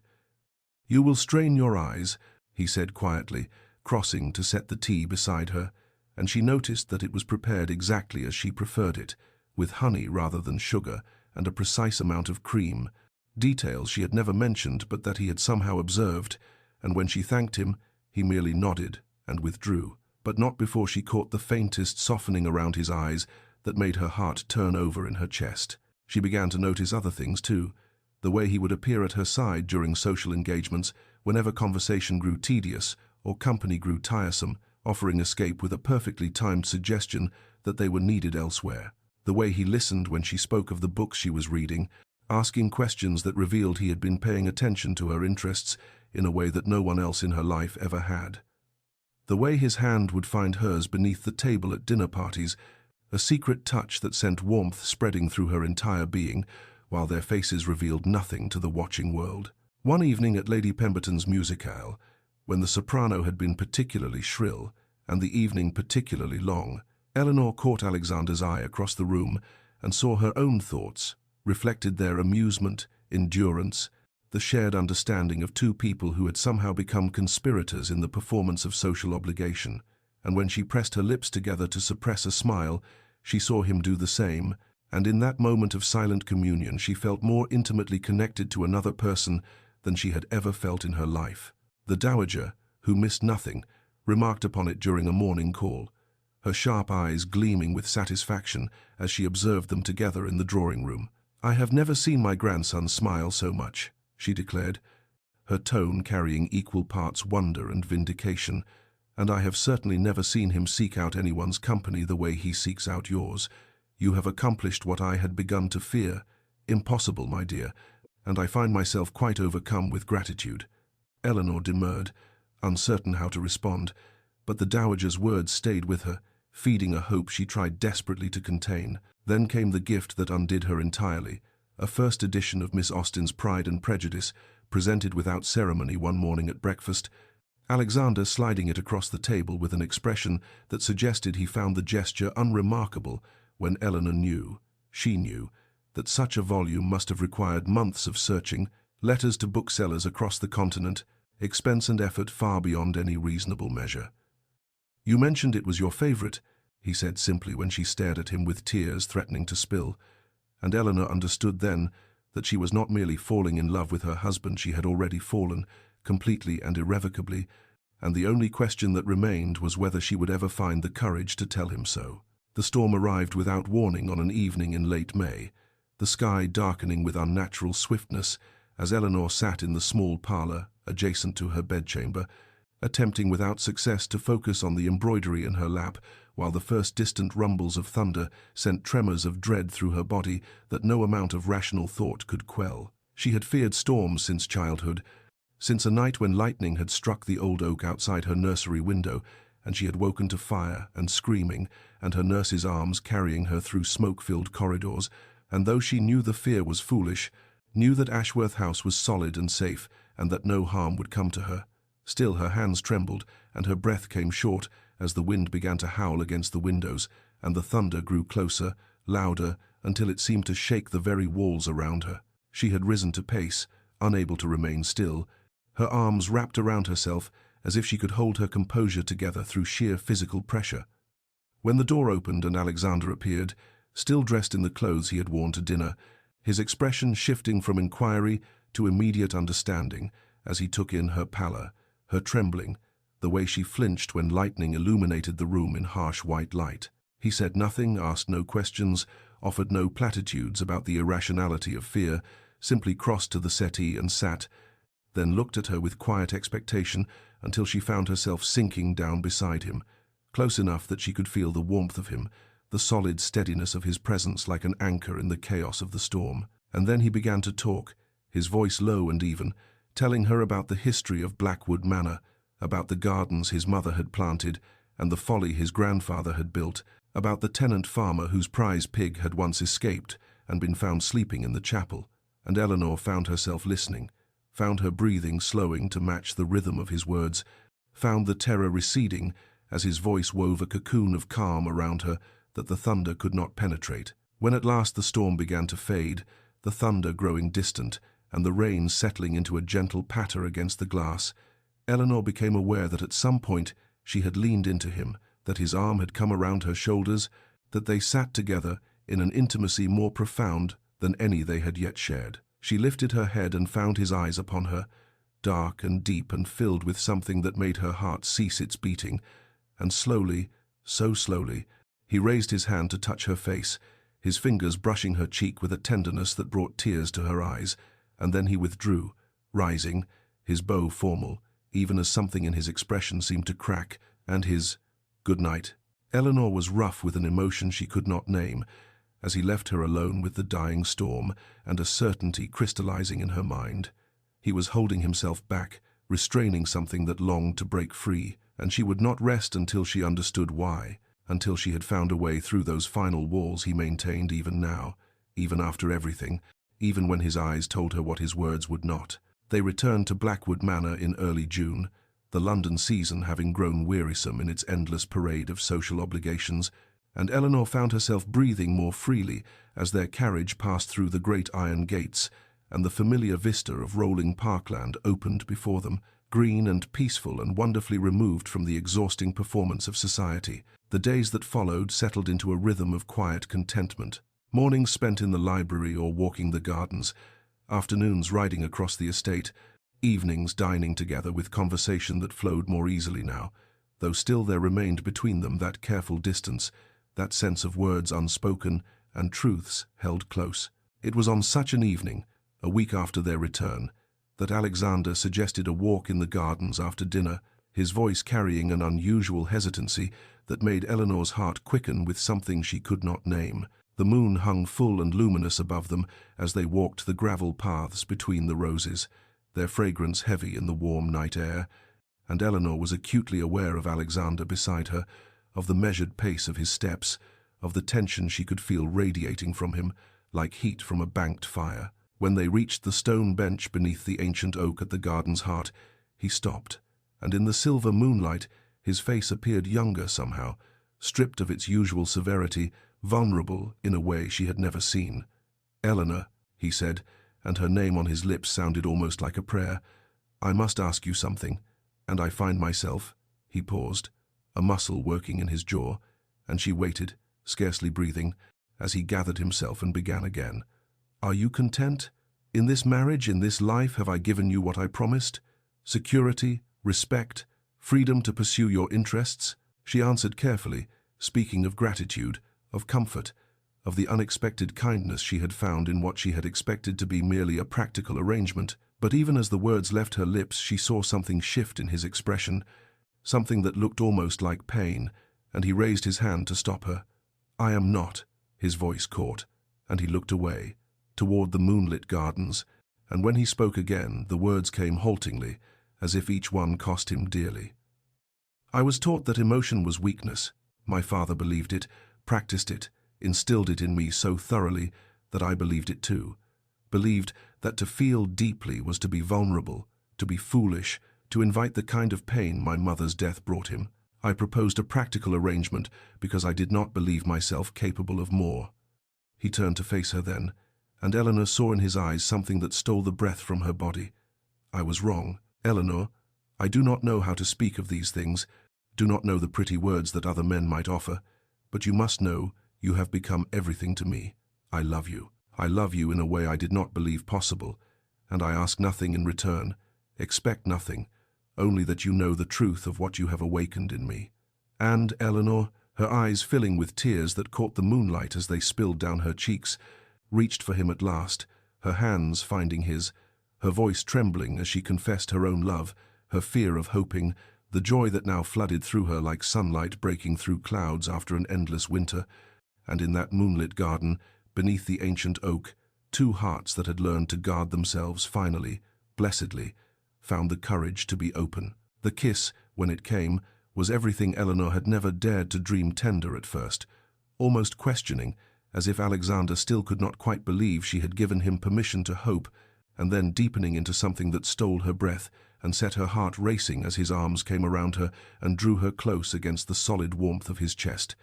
"You will strain your eyes," he said quietly, crossing to set the tea beside her, and she noticed that it was prepared exactly as she preferred it, with honey rather than sugar and a precise amount of cream, details she had never mentioned but that he had somehow observed, and when she thanked him, he merely nodded and withdrew, but not before she caught the faintest softening around his eyes that made her heart turn over in her chest. She began to notice other things too, the way he would appear at her side during social engagements, whenever conversation grew tedious or company grew tiresome, offering escape with a perfectly timed suggestion that they were needed elsewhere. The way he listened when she spoke of the books she was reading, asking questions that revealed he had been paying attention to her interests in a way that no one else in her life ever had. The way his hand would find hers beneath the table at dinner parties, a secret touch that sent warmth spreading through her entire being, while their faces revealed nothing to the watching world. One evening at Lady Pemberton's musicale, when the soprano had been particularly shrill and the evening particularly long, Eleanor caught Alexander's eye across the room and saw her own thoughts, reflected their amusement, endurance, the shared understanding of two people who had somehow become conspirators in the performance of social obligation, and when she pressed her lips together to suppress a smile, she saw him do the same, and in that moment of silent communion she felt more intimately connected to another person than she had ever felt in her life. The dowager, who missed nothing, remarked upon it during a morning call, her sharp eyes gleaming with satisfaction as she observed them together in the drawing-room. "I have never seen my grandson smile so much," she declared, her tone carrying equal parts wonder and vindication, "and I have certainly never seen him seek out anyone's company the way he seeks out yours. You have accomplished what I had begun to fear. Impossible, my dear, and I find myself quite overcome with gratitude." Eleanor demurred, uncertain how to respond, but the dowager's words stayed with her, feeding a hope she tried desperately to contain. Then came the gift that undid her entirely, a first edition of Miss Austen's Pride and Prejudice, presented without ceremony one morning at breakfast, Alexander sliding it across the table with an expression that suggested he found the gesture unremarkable when Eleanor knew, she knew, that such a volume must have required months of searching, letters to booksellers across the continent, expense and effort far beyond any reasonable measure. "You mentioned it was your favorite," he said simply when she stared at him with tears threatening to spill, and Eleanor understood then that she was not merely falling in love with her husband, she had already fallen, completely and irrevocably, and the only question that remained was whether she would ever find the courage to tell him so. The storm arrived without warning on an evening in late May, the sky darkening with unnatural swiftness as Eleanor sat in the small parlour adjacent to her bedchamber, attempting without success to focus on the embroidery in her lap, while the first distant rumbles of thunder sent tremors of dread through her body that no amount of rational thought could quell. She had feared storms since childhood, since a night when lightning had struck the old oak outside her nursery window, and she had woken to fire and screaming, and her nurse's arms carrying her through smoke-filled corridors, and though she knew the fear was foolish, knew that Ashworth House was solid and safe, and that no harm would come to her, still her hands trembled, and her breath came short as the wind began to howl against the windows, and the thunder grew closer, louder, until it seemed to shake the very walls around her. She had risen to pace, unable to remain still, her arms wrapped around herself as if she could hold her composure together through sheer physical pressure. When the door opened and Alexander appeared, still dressed in the clothes he had worn to dinner, his expression shifting from inquiry to immediate understanding as he took in her pallor, her trembling, the way she flinched when lightning illuminated the room in harsh white light. He said nothing, asked no questions, offered no platitudes about the irrationality of fear, simply crossed to the settee and sat, then looked at her with quiet expectation until she found herself sinking down beside him, close enough that she could feel the warmth of him, the solid steadiness of his presence like an anchor in the chaos of the storm. And then he began to talk, his voice low and even, telling her about the history of Blackwood Manor, about the gardens his mother had planted and the folly his grandfather had built, about the tenant farmer whose prize pig had once escaped and been found sleeping in the chapel. And Eleanor found herself listening, found her breathing slowing to match the rhythm of his words, found the terror receding as his voice wove a cocoon of calm around her that the thunder could not penetrate. When at last the storm began to fade, the thunder growing distant and the rain settling into a gentle patter against the glass, Eleanor became aware that at some point she had leaned into him, that his arm had come around her shoulders, that they sat together in an intimacy more profound than any they had yet shared. She lifted her head and found his eyes upon her, dark and deep and filled with something that made her heart cease its beating, and slowly, so slowly, he raised his hand to touch her face, his fingers brushing her cheek with a tenderness that brought tears to her eyes, and then he withdrew, rising, his bow formal, even as something in his expression seemed to crack, and his "good night." Eleanor was rough with an emotion she could not name, as he left her alone with the dying storm and a certainty crystallizing in her mind. He was holding himself back, restraining something that longed to break free, and she would not rest until she understood why, until she had found a way through those final walls he maintained even now, even after everything, even when his eyes told her what his words would not. They returned to Blackwood Manor in early June, the London season having grown wearisome in its endless parade of social obligations, and Eleanor found herself breathing more freely as their carriage passed through the great iron gates, and the familiar vista of rolling parkland opened before them, green and peaceful and wonderfully removed from the exhausting performance of society. The days that followed settled into a rhythm of quiet contentment. Mornings spent in the library or walking the gardens, afternoons riding across the estate, evenings dining together with conversation that flowed more easily now, though still there remained between them that careful distance, that sense of words unspoken and truths held close. It was on such an evening, a week after their return, that Alexander suggested a walk in the gardens after dinner, his voice carrying an unusual hesitancy that made Eleanor's heart quicken with something she could not name. The moon hung full and luminous above them as they walked the gravel paths between the roses, their fragrance heavy in the warm night air, and Eleanor was acutely aware of Alexander beside her, of the measured pace of his steps, of the tension she could feel radiating from him, like heat from a banked fire. When they reached the stone bench beneath the ancient oak at the garden's heart, he stopped, and in the silver moonlight his face appeared younger somehow, stripped of its usual severity, vulnerable in a way she had never seen. "Eleanor," he said, and her name on his lips sounded almost like a prayer, "I must ask you something, and I find myself—" He paused, a muscle working in his jaw, and she waited, scarcely breathing, as he gathered himself and began again. "Are you content? In this marriage, in this life, have I given you what I promised? Security, respect, freedom to pursue your interests?" She answered carefully, speaking of gratitude, of comfort, of the unexpected kindness she had found in what she had expected to be merely a practical arrangement. But even as the words left her lips, she saw something shift in his expression, something that looked almost like pain, and he raised his hand to stop her. "I am not," his voice caught, and he looked away, toward the moonlit gardens, and when he spoke again, the words came haltingly, as if each one cost him dearly. "I was taught that emotion was weakness. My father believed it, practiced it, instilled it in me so thoroughly that I believed it too. Believed that to feel deeply was to be vulnerable, to be foolish, to invite the kind of pain my mother's death brought him. I proposed a practical arrangement because I did not believe myself capable of more." He turned to face her then, and Eleanor saw in his eyes something that stole the breath from her body. "I was wrong, Eleanor. I do not know how to speak of these things, do not know the pretty words that other men might offer, but you must know you have become everything to me. I love you. I love you in a way I did not believe possible, and I ask nothing in return, expect nothing, only that you know the truth of what you have awakened in me." And Eleanor, her eyes filling with tears that caught the moonlight as they spilled down her cheeks, reached for him at last, her hands finding his, her voice trembling as she confessed her own love, her fear of hoping, the joy that now flooded through her like sunlight breaking through clouds after an endless winter. And in that moonlit garden, beneath the ancient oak, two hearts that had learned to guard themselves finally, blessedly, found the courage to be open. The kiss, when it came, was everything Eleanor had never dared to dream tender at first, almost questioning, as if Alexander still could not quite believe she had given him permission to hope, and then deepening into something that stole her breath and set her heart racing as his arms came around her and drew her close against the solid warmth of his chest.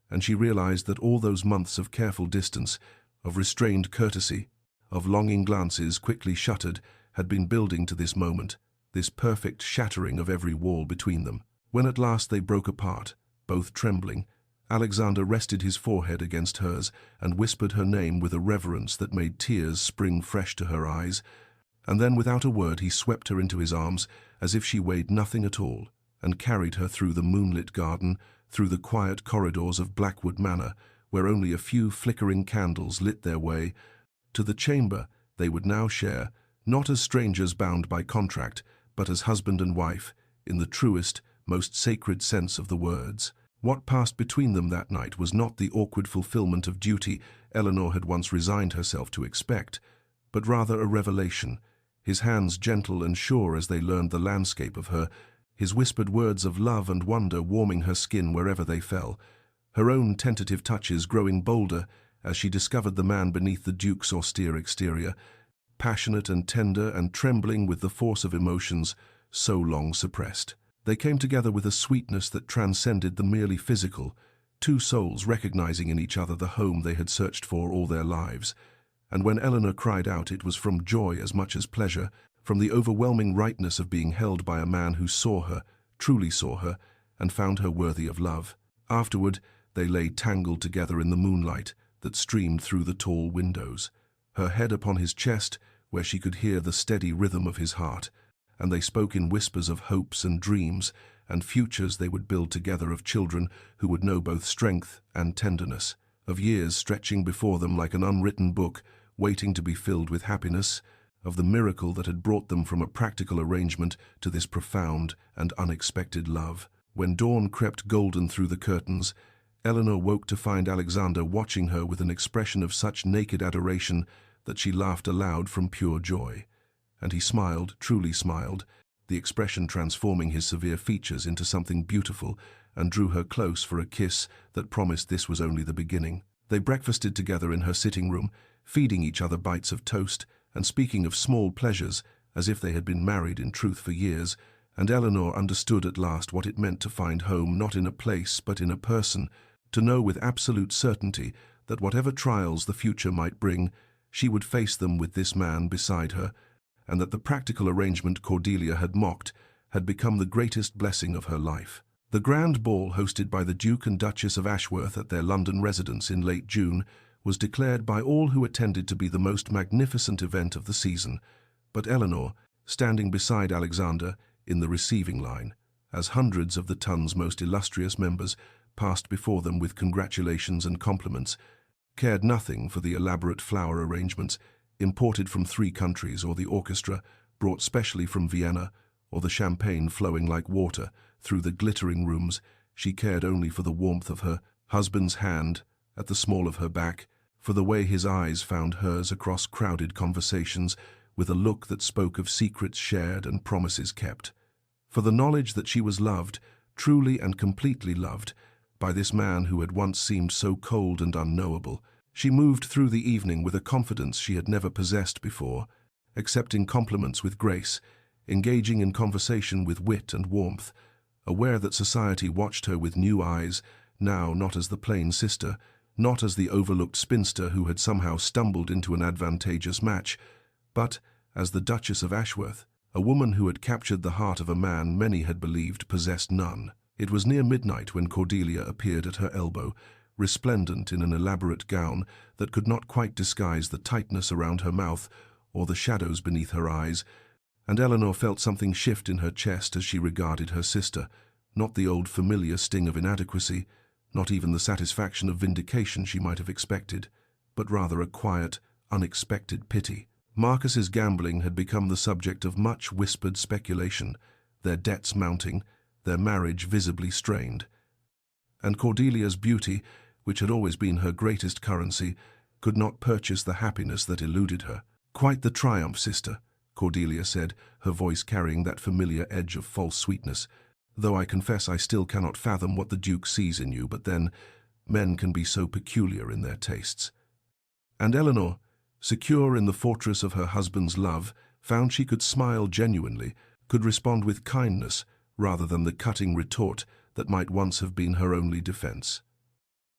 And she realized that all those months of careful distance, of restrained courtesy, of longing glances quickly shuttered, had been building to this moment, this perfect shattering of every wall between them. When at last they broke apart, both trembling, Alexander rested his forehead against hers and whispered her name with a reverence that made tears spring fresh to her eyes, and then without a word he swept her into his arms as if she weighed nothing at all, and carried her through the moonlit garden, through the quiet corridors of Blackwood Manor, where only a few flickering candles lit their way, to the chamber they would now share, not as strangers bound by contract, but as husband and wife, in the truest, most sacred sense of the words. What passed between them that night was not the awkward fulfillment of duty Eleanor had once resigned herself to expect, but rather a revelation, his hands gentle and sure as they learned the landscape of her, his whispered words of love and wonder warming her skin wherever they fell, her own tentative touches growing bolder as she discovered the man beneath the Duke's austere exterior, passionate and tender and trembling with the force of emotions so long suppressed. They came together with a sweetness that transcended the merely physical, two souls recognizing in each other the home they had searched for all their lives. And when Eleanor cried out, it was from joy as much as pleasure, from the overwhelming rightness of being held by a man who saw her, truly saw her, and found her worthy of love. Afterward, they lay tangled together in the moonlight that streamed through the tall windows, her head upon his chest, where she could hear the steady rhythm of his heart, and they spoke in whispers of hopes and dreams and futures they would build together, of children who would know both strength and tenderness, of years stretching before them like an unwritten book, waiting to be filled with happiness, of the miracle that had brought them from a practical arrangement to this profound and unexpected love. When dawn crept golden through the curtains, Eleanor woke to find Alexander watching her with an expression of such naked adoration that she laughed aloud from pure joy. And he smiled, truly smiled, the expression transforming his severe features into something beautiful and drew her close for a kiss that promised this was only the beginning. They breakfasted together in her sitting room, feeding each other bites of toast and speaking of small pleasures as if they had been married in truth for years, and Eleanor understood at last what it meant to find home not in a place but in a person, to know with absolute certainty that whatever trials the future might bring, she would face them with this man beside her, and that the practical arrangement Cordelia had mocked had become the greatest blessing of her life. The grand ball hosted by the Duke and Duchess of Ashworth at their London residence in late June was declared by all who attended to be the most magnificent event of the season, but Eleanor, standing beside Alexander in the receiving line, as hundreds of the Tun's most illustrious members passed before them with congratulations and compliments, cared nothing for the elaborate flower arrangements imported from 3 countries, or the orchestra brought specially from Vienna, or the champagne flowing like water through the glittering rooms. She cared only for the warmth of her husband's hand at the small of her back, for the way his eyes found hers across crowded conversations with a look that spoke of secrets shared and promises kept, for the knowledge that she was loved, truly and completely loved, by this man who had once seemed so cold and unknowable. She moved through the evening with a confidence she had never possessed before, accepting compliments with grace, engaging in conversation with wit and warmth, aware that society watched her with new eyes, now not as the plain sister, not as the overlooked spinster who had somehow stumbled into an advantageous match, but as the Duchess of Ashworth, a woman who had captured the heart of a man many had believed possessed none. It was near midnight when Cordelia appeared at her elbow, resplendent in an elaborate gown that could not quite disguise the tightness around her mouth or the shadows beneath her eyes, and Eleanor felt something shift in her chest as she regarded her sister, not the old familiar sting of inadequacy, not even the satisfaction of vindication she might have expected, but rather a quiet, unexpected pity. Marcus's gambling had become the subject of much whispered speculation, their debts mounting, their marriage visibly strained. And Cordelia's beauty, which had always been her greatest currency, could not purchase the happiness that eluded her. "Quite the triumph, sister," Cordelia said, her voice carrying that familiar edge of false sweetness, "though I confess I still cannot fathom what the Duke sees in you, but then, men can be so peculiar in their tastes." And Eleanor, secure in the fortress of her husband's love, found she could smile genuinely, could respond with kindness, rather than the cutting retort that might once have been her only defense.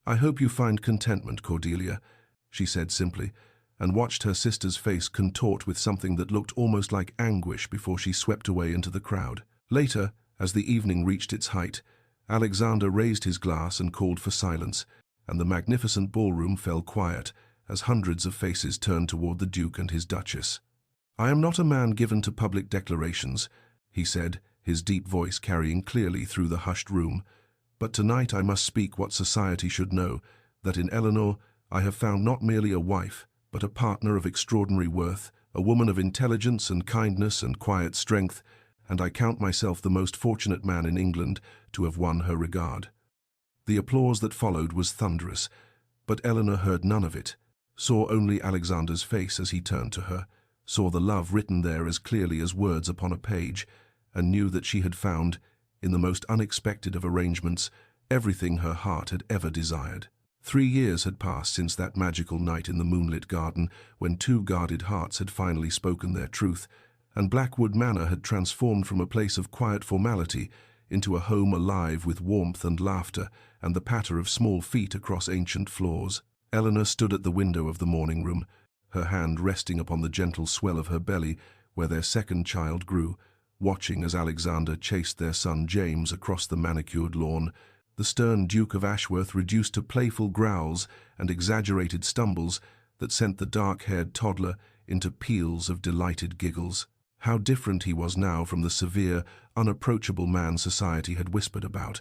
"I hope you find contentment, Cordelia," she said simply, and watched her sister's face contort with something that looked almost like anguish before she swept away into the crowd. Later, as the evening reached its height, Alexander raised his glass and called for silence, and the magnificent ballroom fell quiet as hundreds of faces turned toward the Duke and his Duchess. "I am not a man given to public declarations," he said, his deep voice carrying clearly through the hushed room, "but tonight I must speak what society should know, that in Eleanor I have found not merely a wife, but a partner of extraordinary worth, a woman of intelligence and kindness and quiet strength, and I count myself the most fortunate man in England to have won her regard." The applause that followed was thunderous, but Eleanor heard none of it, saw only Alexander's face as he turned to her, saw the love written there as clearly as words upon a page, and knew that she had found, in the most unexpected of arrangements, everything her heart had ever desired. 3 years had passed since that magical night in the moonlit garden when 2 guarded hearts had finally spoken their truth, and Blackwood Manor had transformed from a place of quiet formality into a home alive with warmth and laughter and the patter of small feet across ancient floors. Eleanor stood at the window of the morning room, her hand resting upon the gentle swell of her belly where their second child grew, watching as Alexander chased their son James across the manicured lawn, the stern Duke of Ashworth reduced to playful growls and exaggerated stumbles that sent the dark-haired toddler into peals of delighted giggles. How different he was now from the severe, unapproachable man society had whispered about.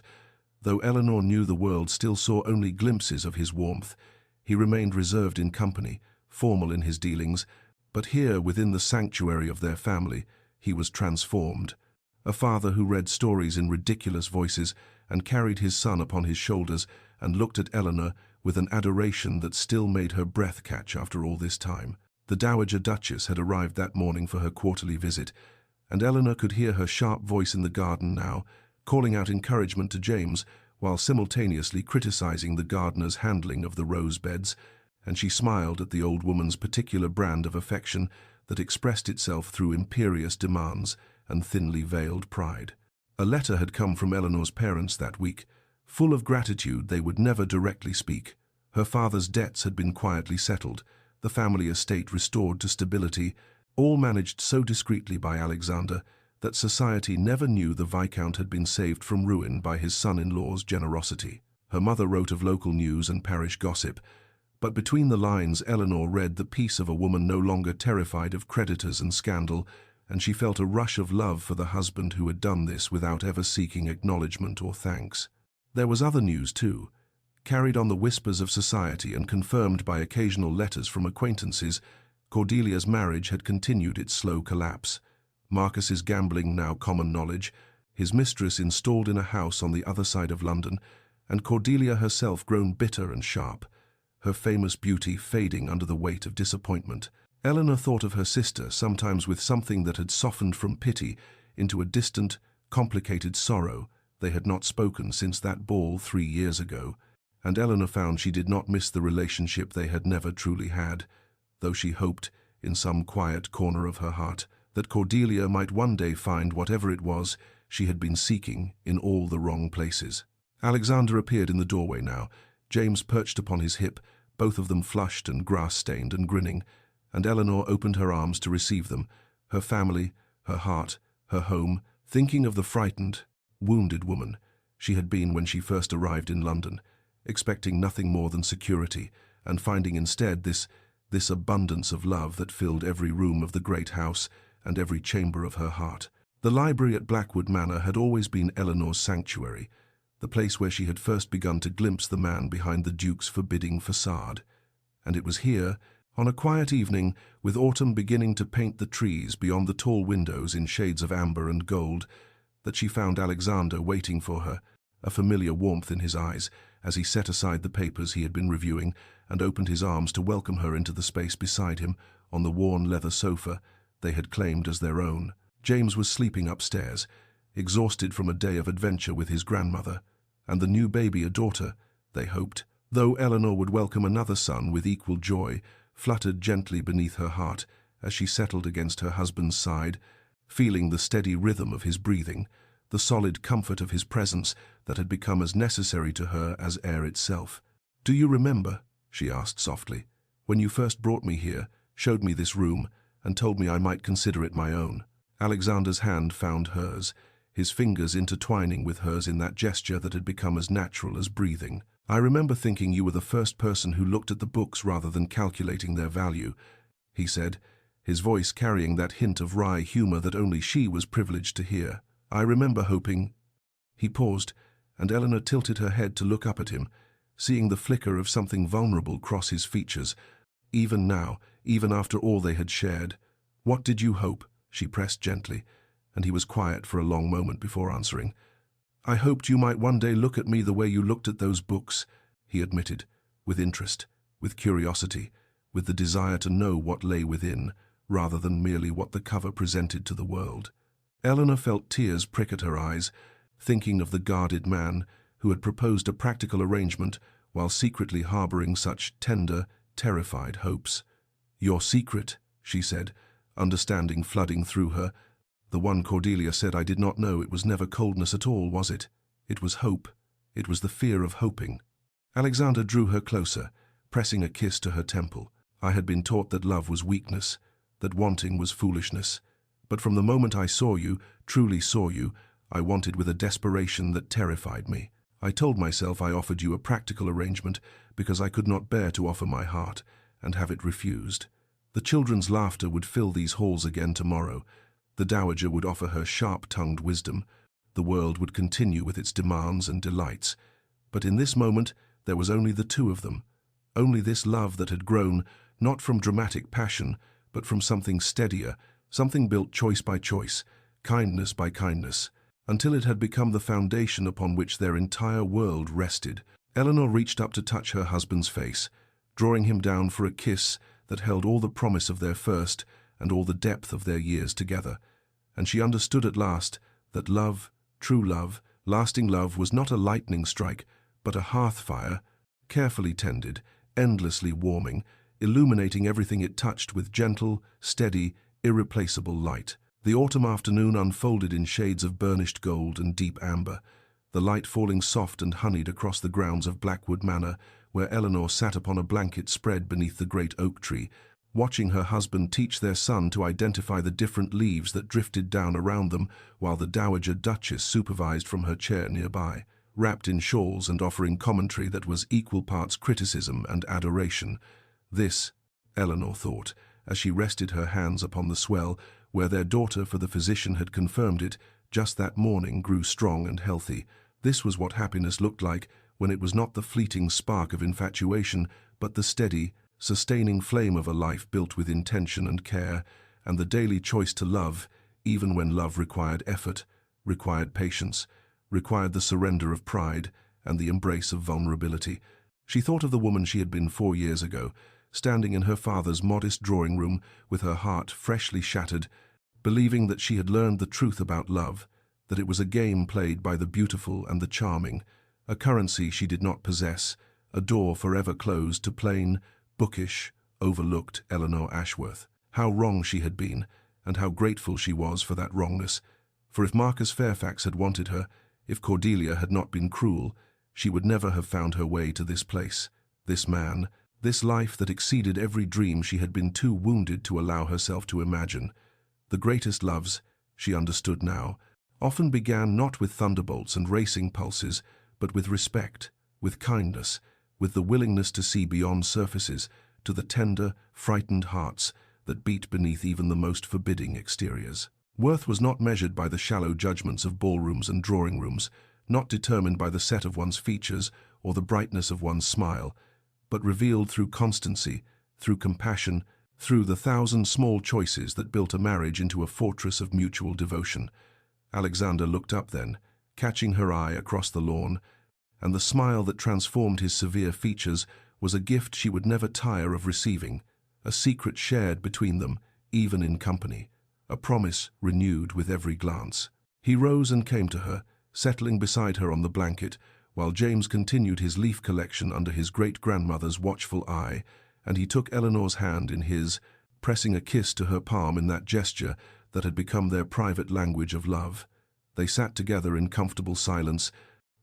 Though Eleanor knew the world still saw only glimpses of his warmth, he remained reserved in company, formal in his dealings, but here, within the sanctuary of their family, he was transformed. A father who read stories in ridiculous voices and carried his son upon his shoulders and looked at Eleanor with an adoration that still made her breath catch after all this time. The Dowager Duchess had arrived that morning for her quarterly visit, and Eleanor could hear her sharp voice in the garden now, calling out encouragement to James, while simultaneously criticizing the gardener's handling of the rose beds, and she smiled at the old woman's particular brand of affection that expressed itself through imperious demands and thinly veiled pride. A letter had come from Eleanor's parents that week, full of gratitude they would never directly speak. Her father's debts had been quietly settled, the family estate restored to stability, all managed so discreetly by Alexander that society never knew the Viscount had been saved from ruin by his son-in-law's generosity. Her mother wrote of local news and parish gossip, but between the lines Eleanor read the peace of a woman no longer terrified of creditors and scandal, and she felt a rush of love for the husband who had done this without ever seeking acknowledgement or thanks. There was other news too, carried on the whispers of society and confirmed by occasional letters from acquaintances. Cordelia's marriage had continued its slow collapse. Marcus's gambling now common knowledge, his mistress installed in a house on the other side of London, and Cordelia herself grown bitter and sharp, her famous beauty fading under the weight of disappointment. Eleanor thought of her sister, sometimes with something that had softened from pity into a distant, complicated sorrow. They had not spoken since that ball 3 years ago, and Eleanor found she did not miss the relationship they had never truly had, though she hoped, in some quiet corner of her heart, that Cordelia might one day find whatever it was she had been seeking in all the wrong places. Alexander appeared in the doorway now, James perched upon his hip, both of them flushed and grass-stained and grinning, and Eleanor opened her arms to receive them, her family, her heart, her home, thinking of the frightened, wounded woman she had been when she first arrived in London, expecting nothing more than security, and finding instead this abundance of love that filled every room of the great house and every chamber of her heart. The library at Blackwood Manor had always been Eleanor's sanctuary, the place where she had first begun to glimpse the man behind the Duke's forbidding facade. And it was here, on a quiet evening, with autumn beginning to paint the trees beyond the tall windows in shades of amber and gold, that she found Alexander waiting for her, a familiar warmth in his eyes, as he set aside the papers he had been reviewing and opened his arms to welcome her into the space beside him, on the worn leather sofa they had claimed as their own. James was sleeping upstairs, exhausted from a day of adventure with his grandmother, and the new baby a daughter, they hoped, though Eleanor would welcome another son with equal joy, fluttered gently beneath her heart as she settled against her husband's side, feeling the steady rhythm of his breathing, the solid comfort of his presence that had become as necessary to her as air itself. "Do you remember," she asked softly, "when you first brought me here, showed me this room, and told me I might consider it my own?" Alexander's hand found hers, his fingers intertwining with hers in that gesture that had become as natural as breathing. "I remember thinking you were the first person who looked at the books rather than calculating their value," he said, his voice carrying that hint of wry humor that only she was privileged to hear. "I remember hoping—" He paused, and Eleanor tilted her head to look up at him, seeing the flicker of something vulnerable cross his features. Even now, even after all they had shared. "What did you hope?" she pressed gently, and he was quiet for a long moment before answering. "I hoped you might one day look at me the way you looked at those books," he admitted, with interest, with curiosity, with the desire to know what lay within, rather than merely what the cover presented to the world. Eleanor felt tears prick at her eyes, thinking of the guarded man who had proposed a practical arrangement while secretly harboring such tender, terrified hopes. "Your secret," she said, understanding flooding through her. "The one Cordelia said I did not know. It was never coldness at all, was it? It was hope. It was the fear of hoping." Alexander drew her closer, pressing a kiss to her temple. "I had been taught that love was weakness, that wanting was foolishness. But from the moment I saw you, truly saw you, I wanted with a desperation that terrified me. I told myself I offered you a practical arrangement because I could not bear to offer my heart and have it refused. The children's laughter would fill these halls again tomorrow. The dowager would offer her sharp-tongued wisdom. The world would continue with its demands and delights. But in this moment there was only the two of them, only this love that had grown, not from dramatic passion, but from something steadier, something built choice by choice, kindness by kindness, until it had become the foundation upon which their entire world rested. Eleanor reached up to touch her husband's face, drawing him down for a kiss that held all the promise of their first and all the depth of their years together, and she understood at last that love, true love, Lasting love was not a lightning strike, but a hearth fire, carefully tended, endlessly warming, illuminating everything it touched with gentle, steady, irreplaceable light. The autumn afternoon unfolded in shades of burnished gold and deep amber, the light falling soft and honeyed across the grounds of Blackwood Manor, where Eleanor sat upon a blanket spread beneath the great oak tree, watching her husband teach their son to identify the different leaves that drifted down around them, while the Dowager Duchess supervised from her chair nearby, wrapped in shawls and offering commentary that was equal parts criticism and adoration. This, Eleanor thought, as she rested her hands upon the swell, where their daughter, for the physician had confirmed it, just that morning grew strong and healthy. This was what happiness looked like, when it was not the fleeting spark of infatuation, but the steady, sustaining flame of a life built with intention and care, and the daily choice to love, even when love required effort, required patience, required the surrender of pride, and the embrace of vulnerability. She thought of the woman she had been 4 years ago, standing in her father's modest drawing room with her heart freshly shattered, believing that she had learned the truth about love, that it was a game played by the beautiful and the charming, a currency she did not possess, a door forever closed to plain, bookish, overlooked Eleanor Ashworth. How wrong she had been, and how grateful she was for that wrongness. For if Marcus Fairfax had wanted her, if Cordelia had not been cruel, she would never have found her way to this place, this man, this life that exceeded every dream she had been too wounded to allow herself to imagine. The greatest loves, she understood now, often began not with thunderbolts and racing pulses, but with respect, with kindness, with the willingness to see beyond surfaces, to the tender, frightened hearts that beat beneath even the most forbidding exteriors. Worth was not measured by the shallow judgments of ballrooms and drawing rooms, not determined by the set of one's features or the brightness of one's smile, but revealed through constancy, through compassion, through the 1,000 small choices that built a marriage into a fortress of mutual devotion. Alexander looked up then, catching her eye across the lawn, and the smile that transformed his severe features was a gift she would never tire of receiving, a secret shared between them, even in company, a promise renewed with every glance. He rose and came to her, settling beside her on the blanket, while James continued his leaf collection under his great-grandmother's watchful eye, and he took Eleanor's hand in his, pressing a kiss to her palm in that gesture that had become their private language of love. They sat together in comfortable silence,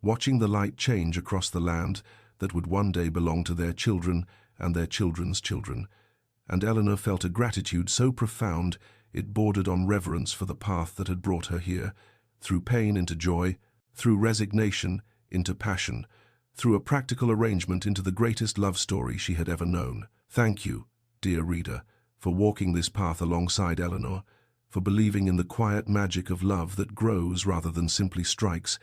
watching the light change across the land that would one day belong to their children and their children's children, and Eleanor felt a gratitude so profound it bordered on reverence for the path that had brought her here, through pain into joy, through resignation into passion, through a practical arrangement into the greatest love story she had ever known. Thank you, dear reader, for walking this path alongside Eleanor, for believing in the quiet magic of love that grows rather than simply strikes,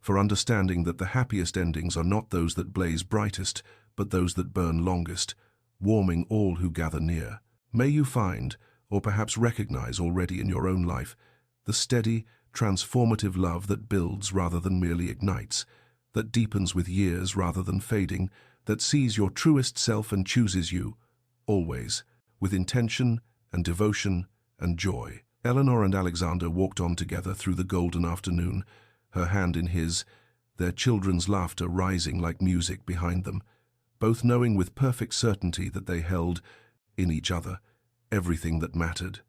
for understanding that the happiest endings are not those that blaze brightest, but those that burn longest, warming all who gather near. May you find, or perhaps recognize already in your own life, the steady, transformative love that builds rather than merely ignites, that deepens with years rather than fading, that sees your truest self and chooses you, always, with intention and devotion and joy. Eleanor and Alexander walked on together through the golden afternoon, her hand in his, their children's laughter rising like music behind them, both knowing with perfect certainty that they held, in each other, everything that mattered.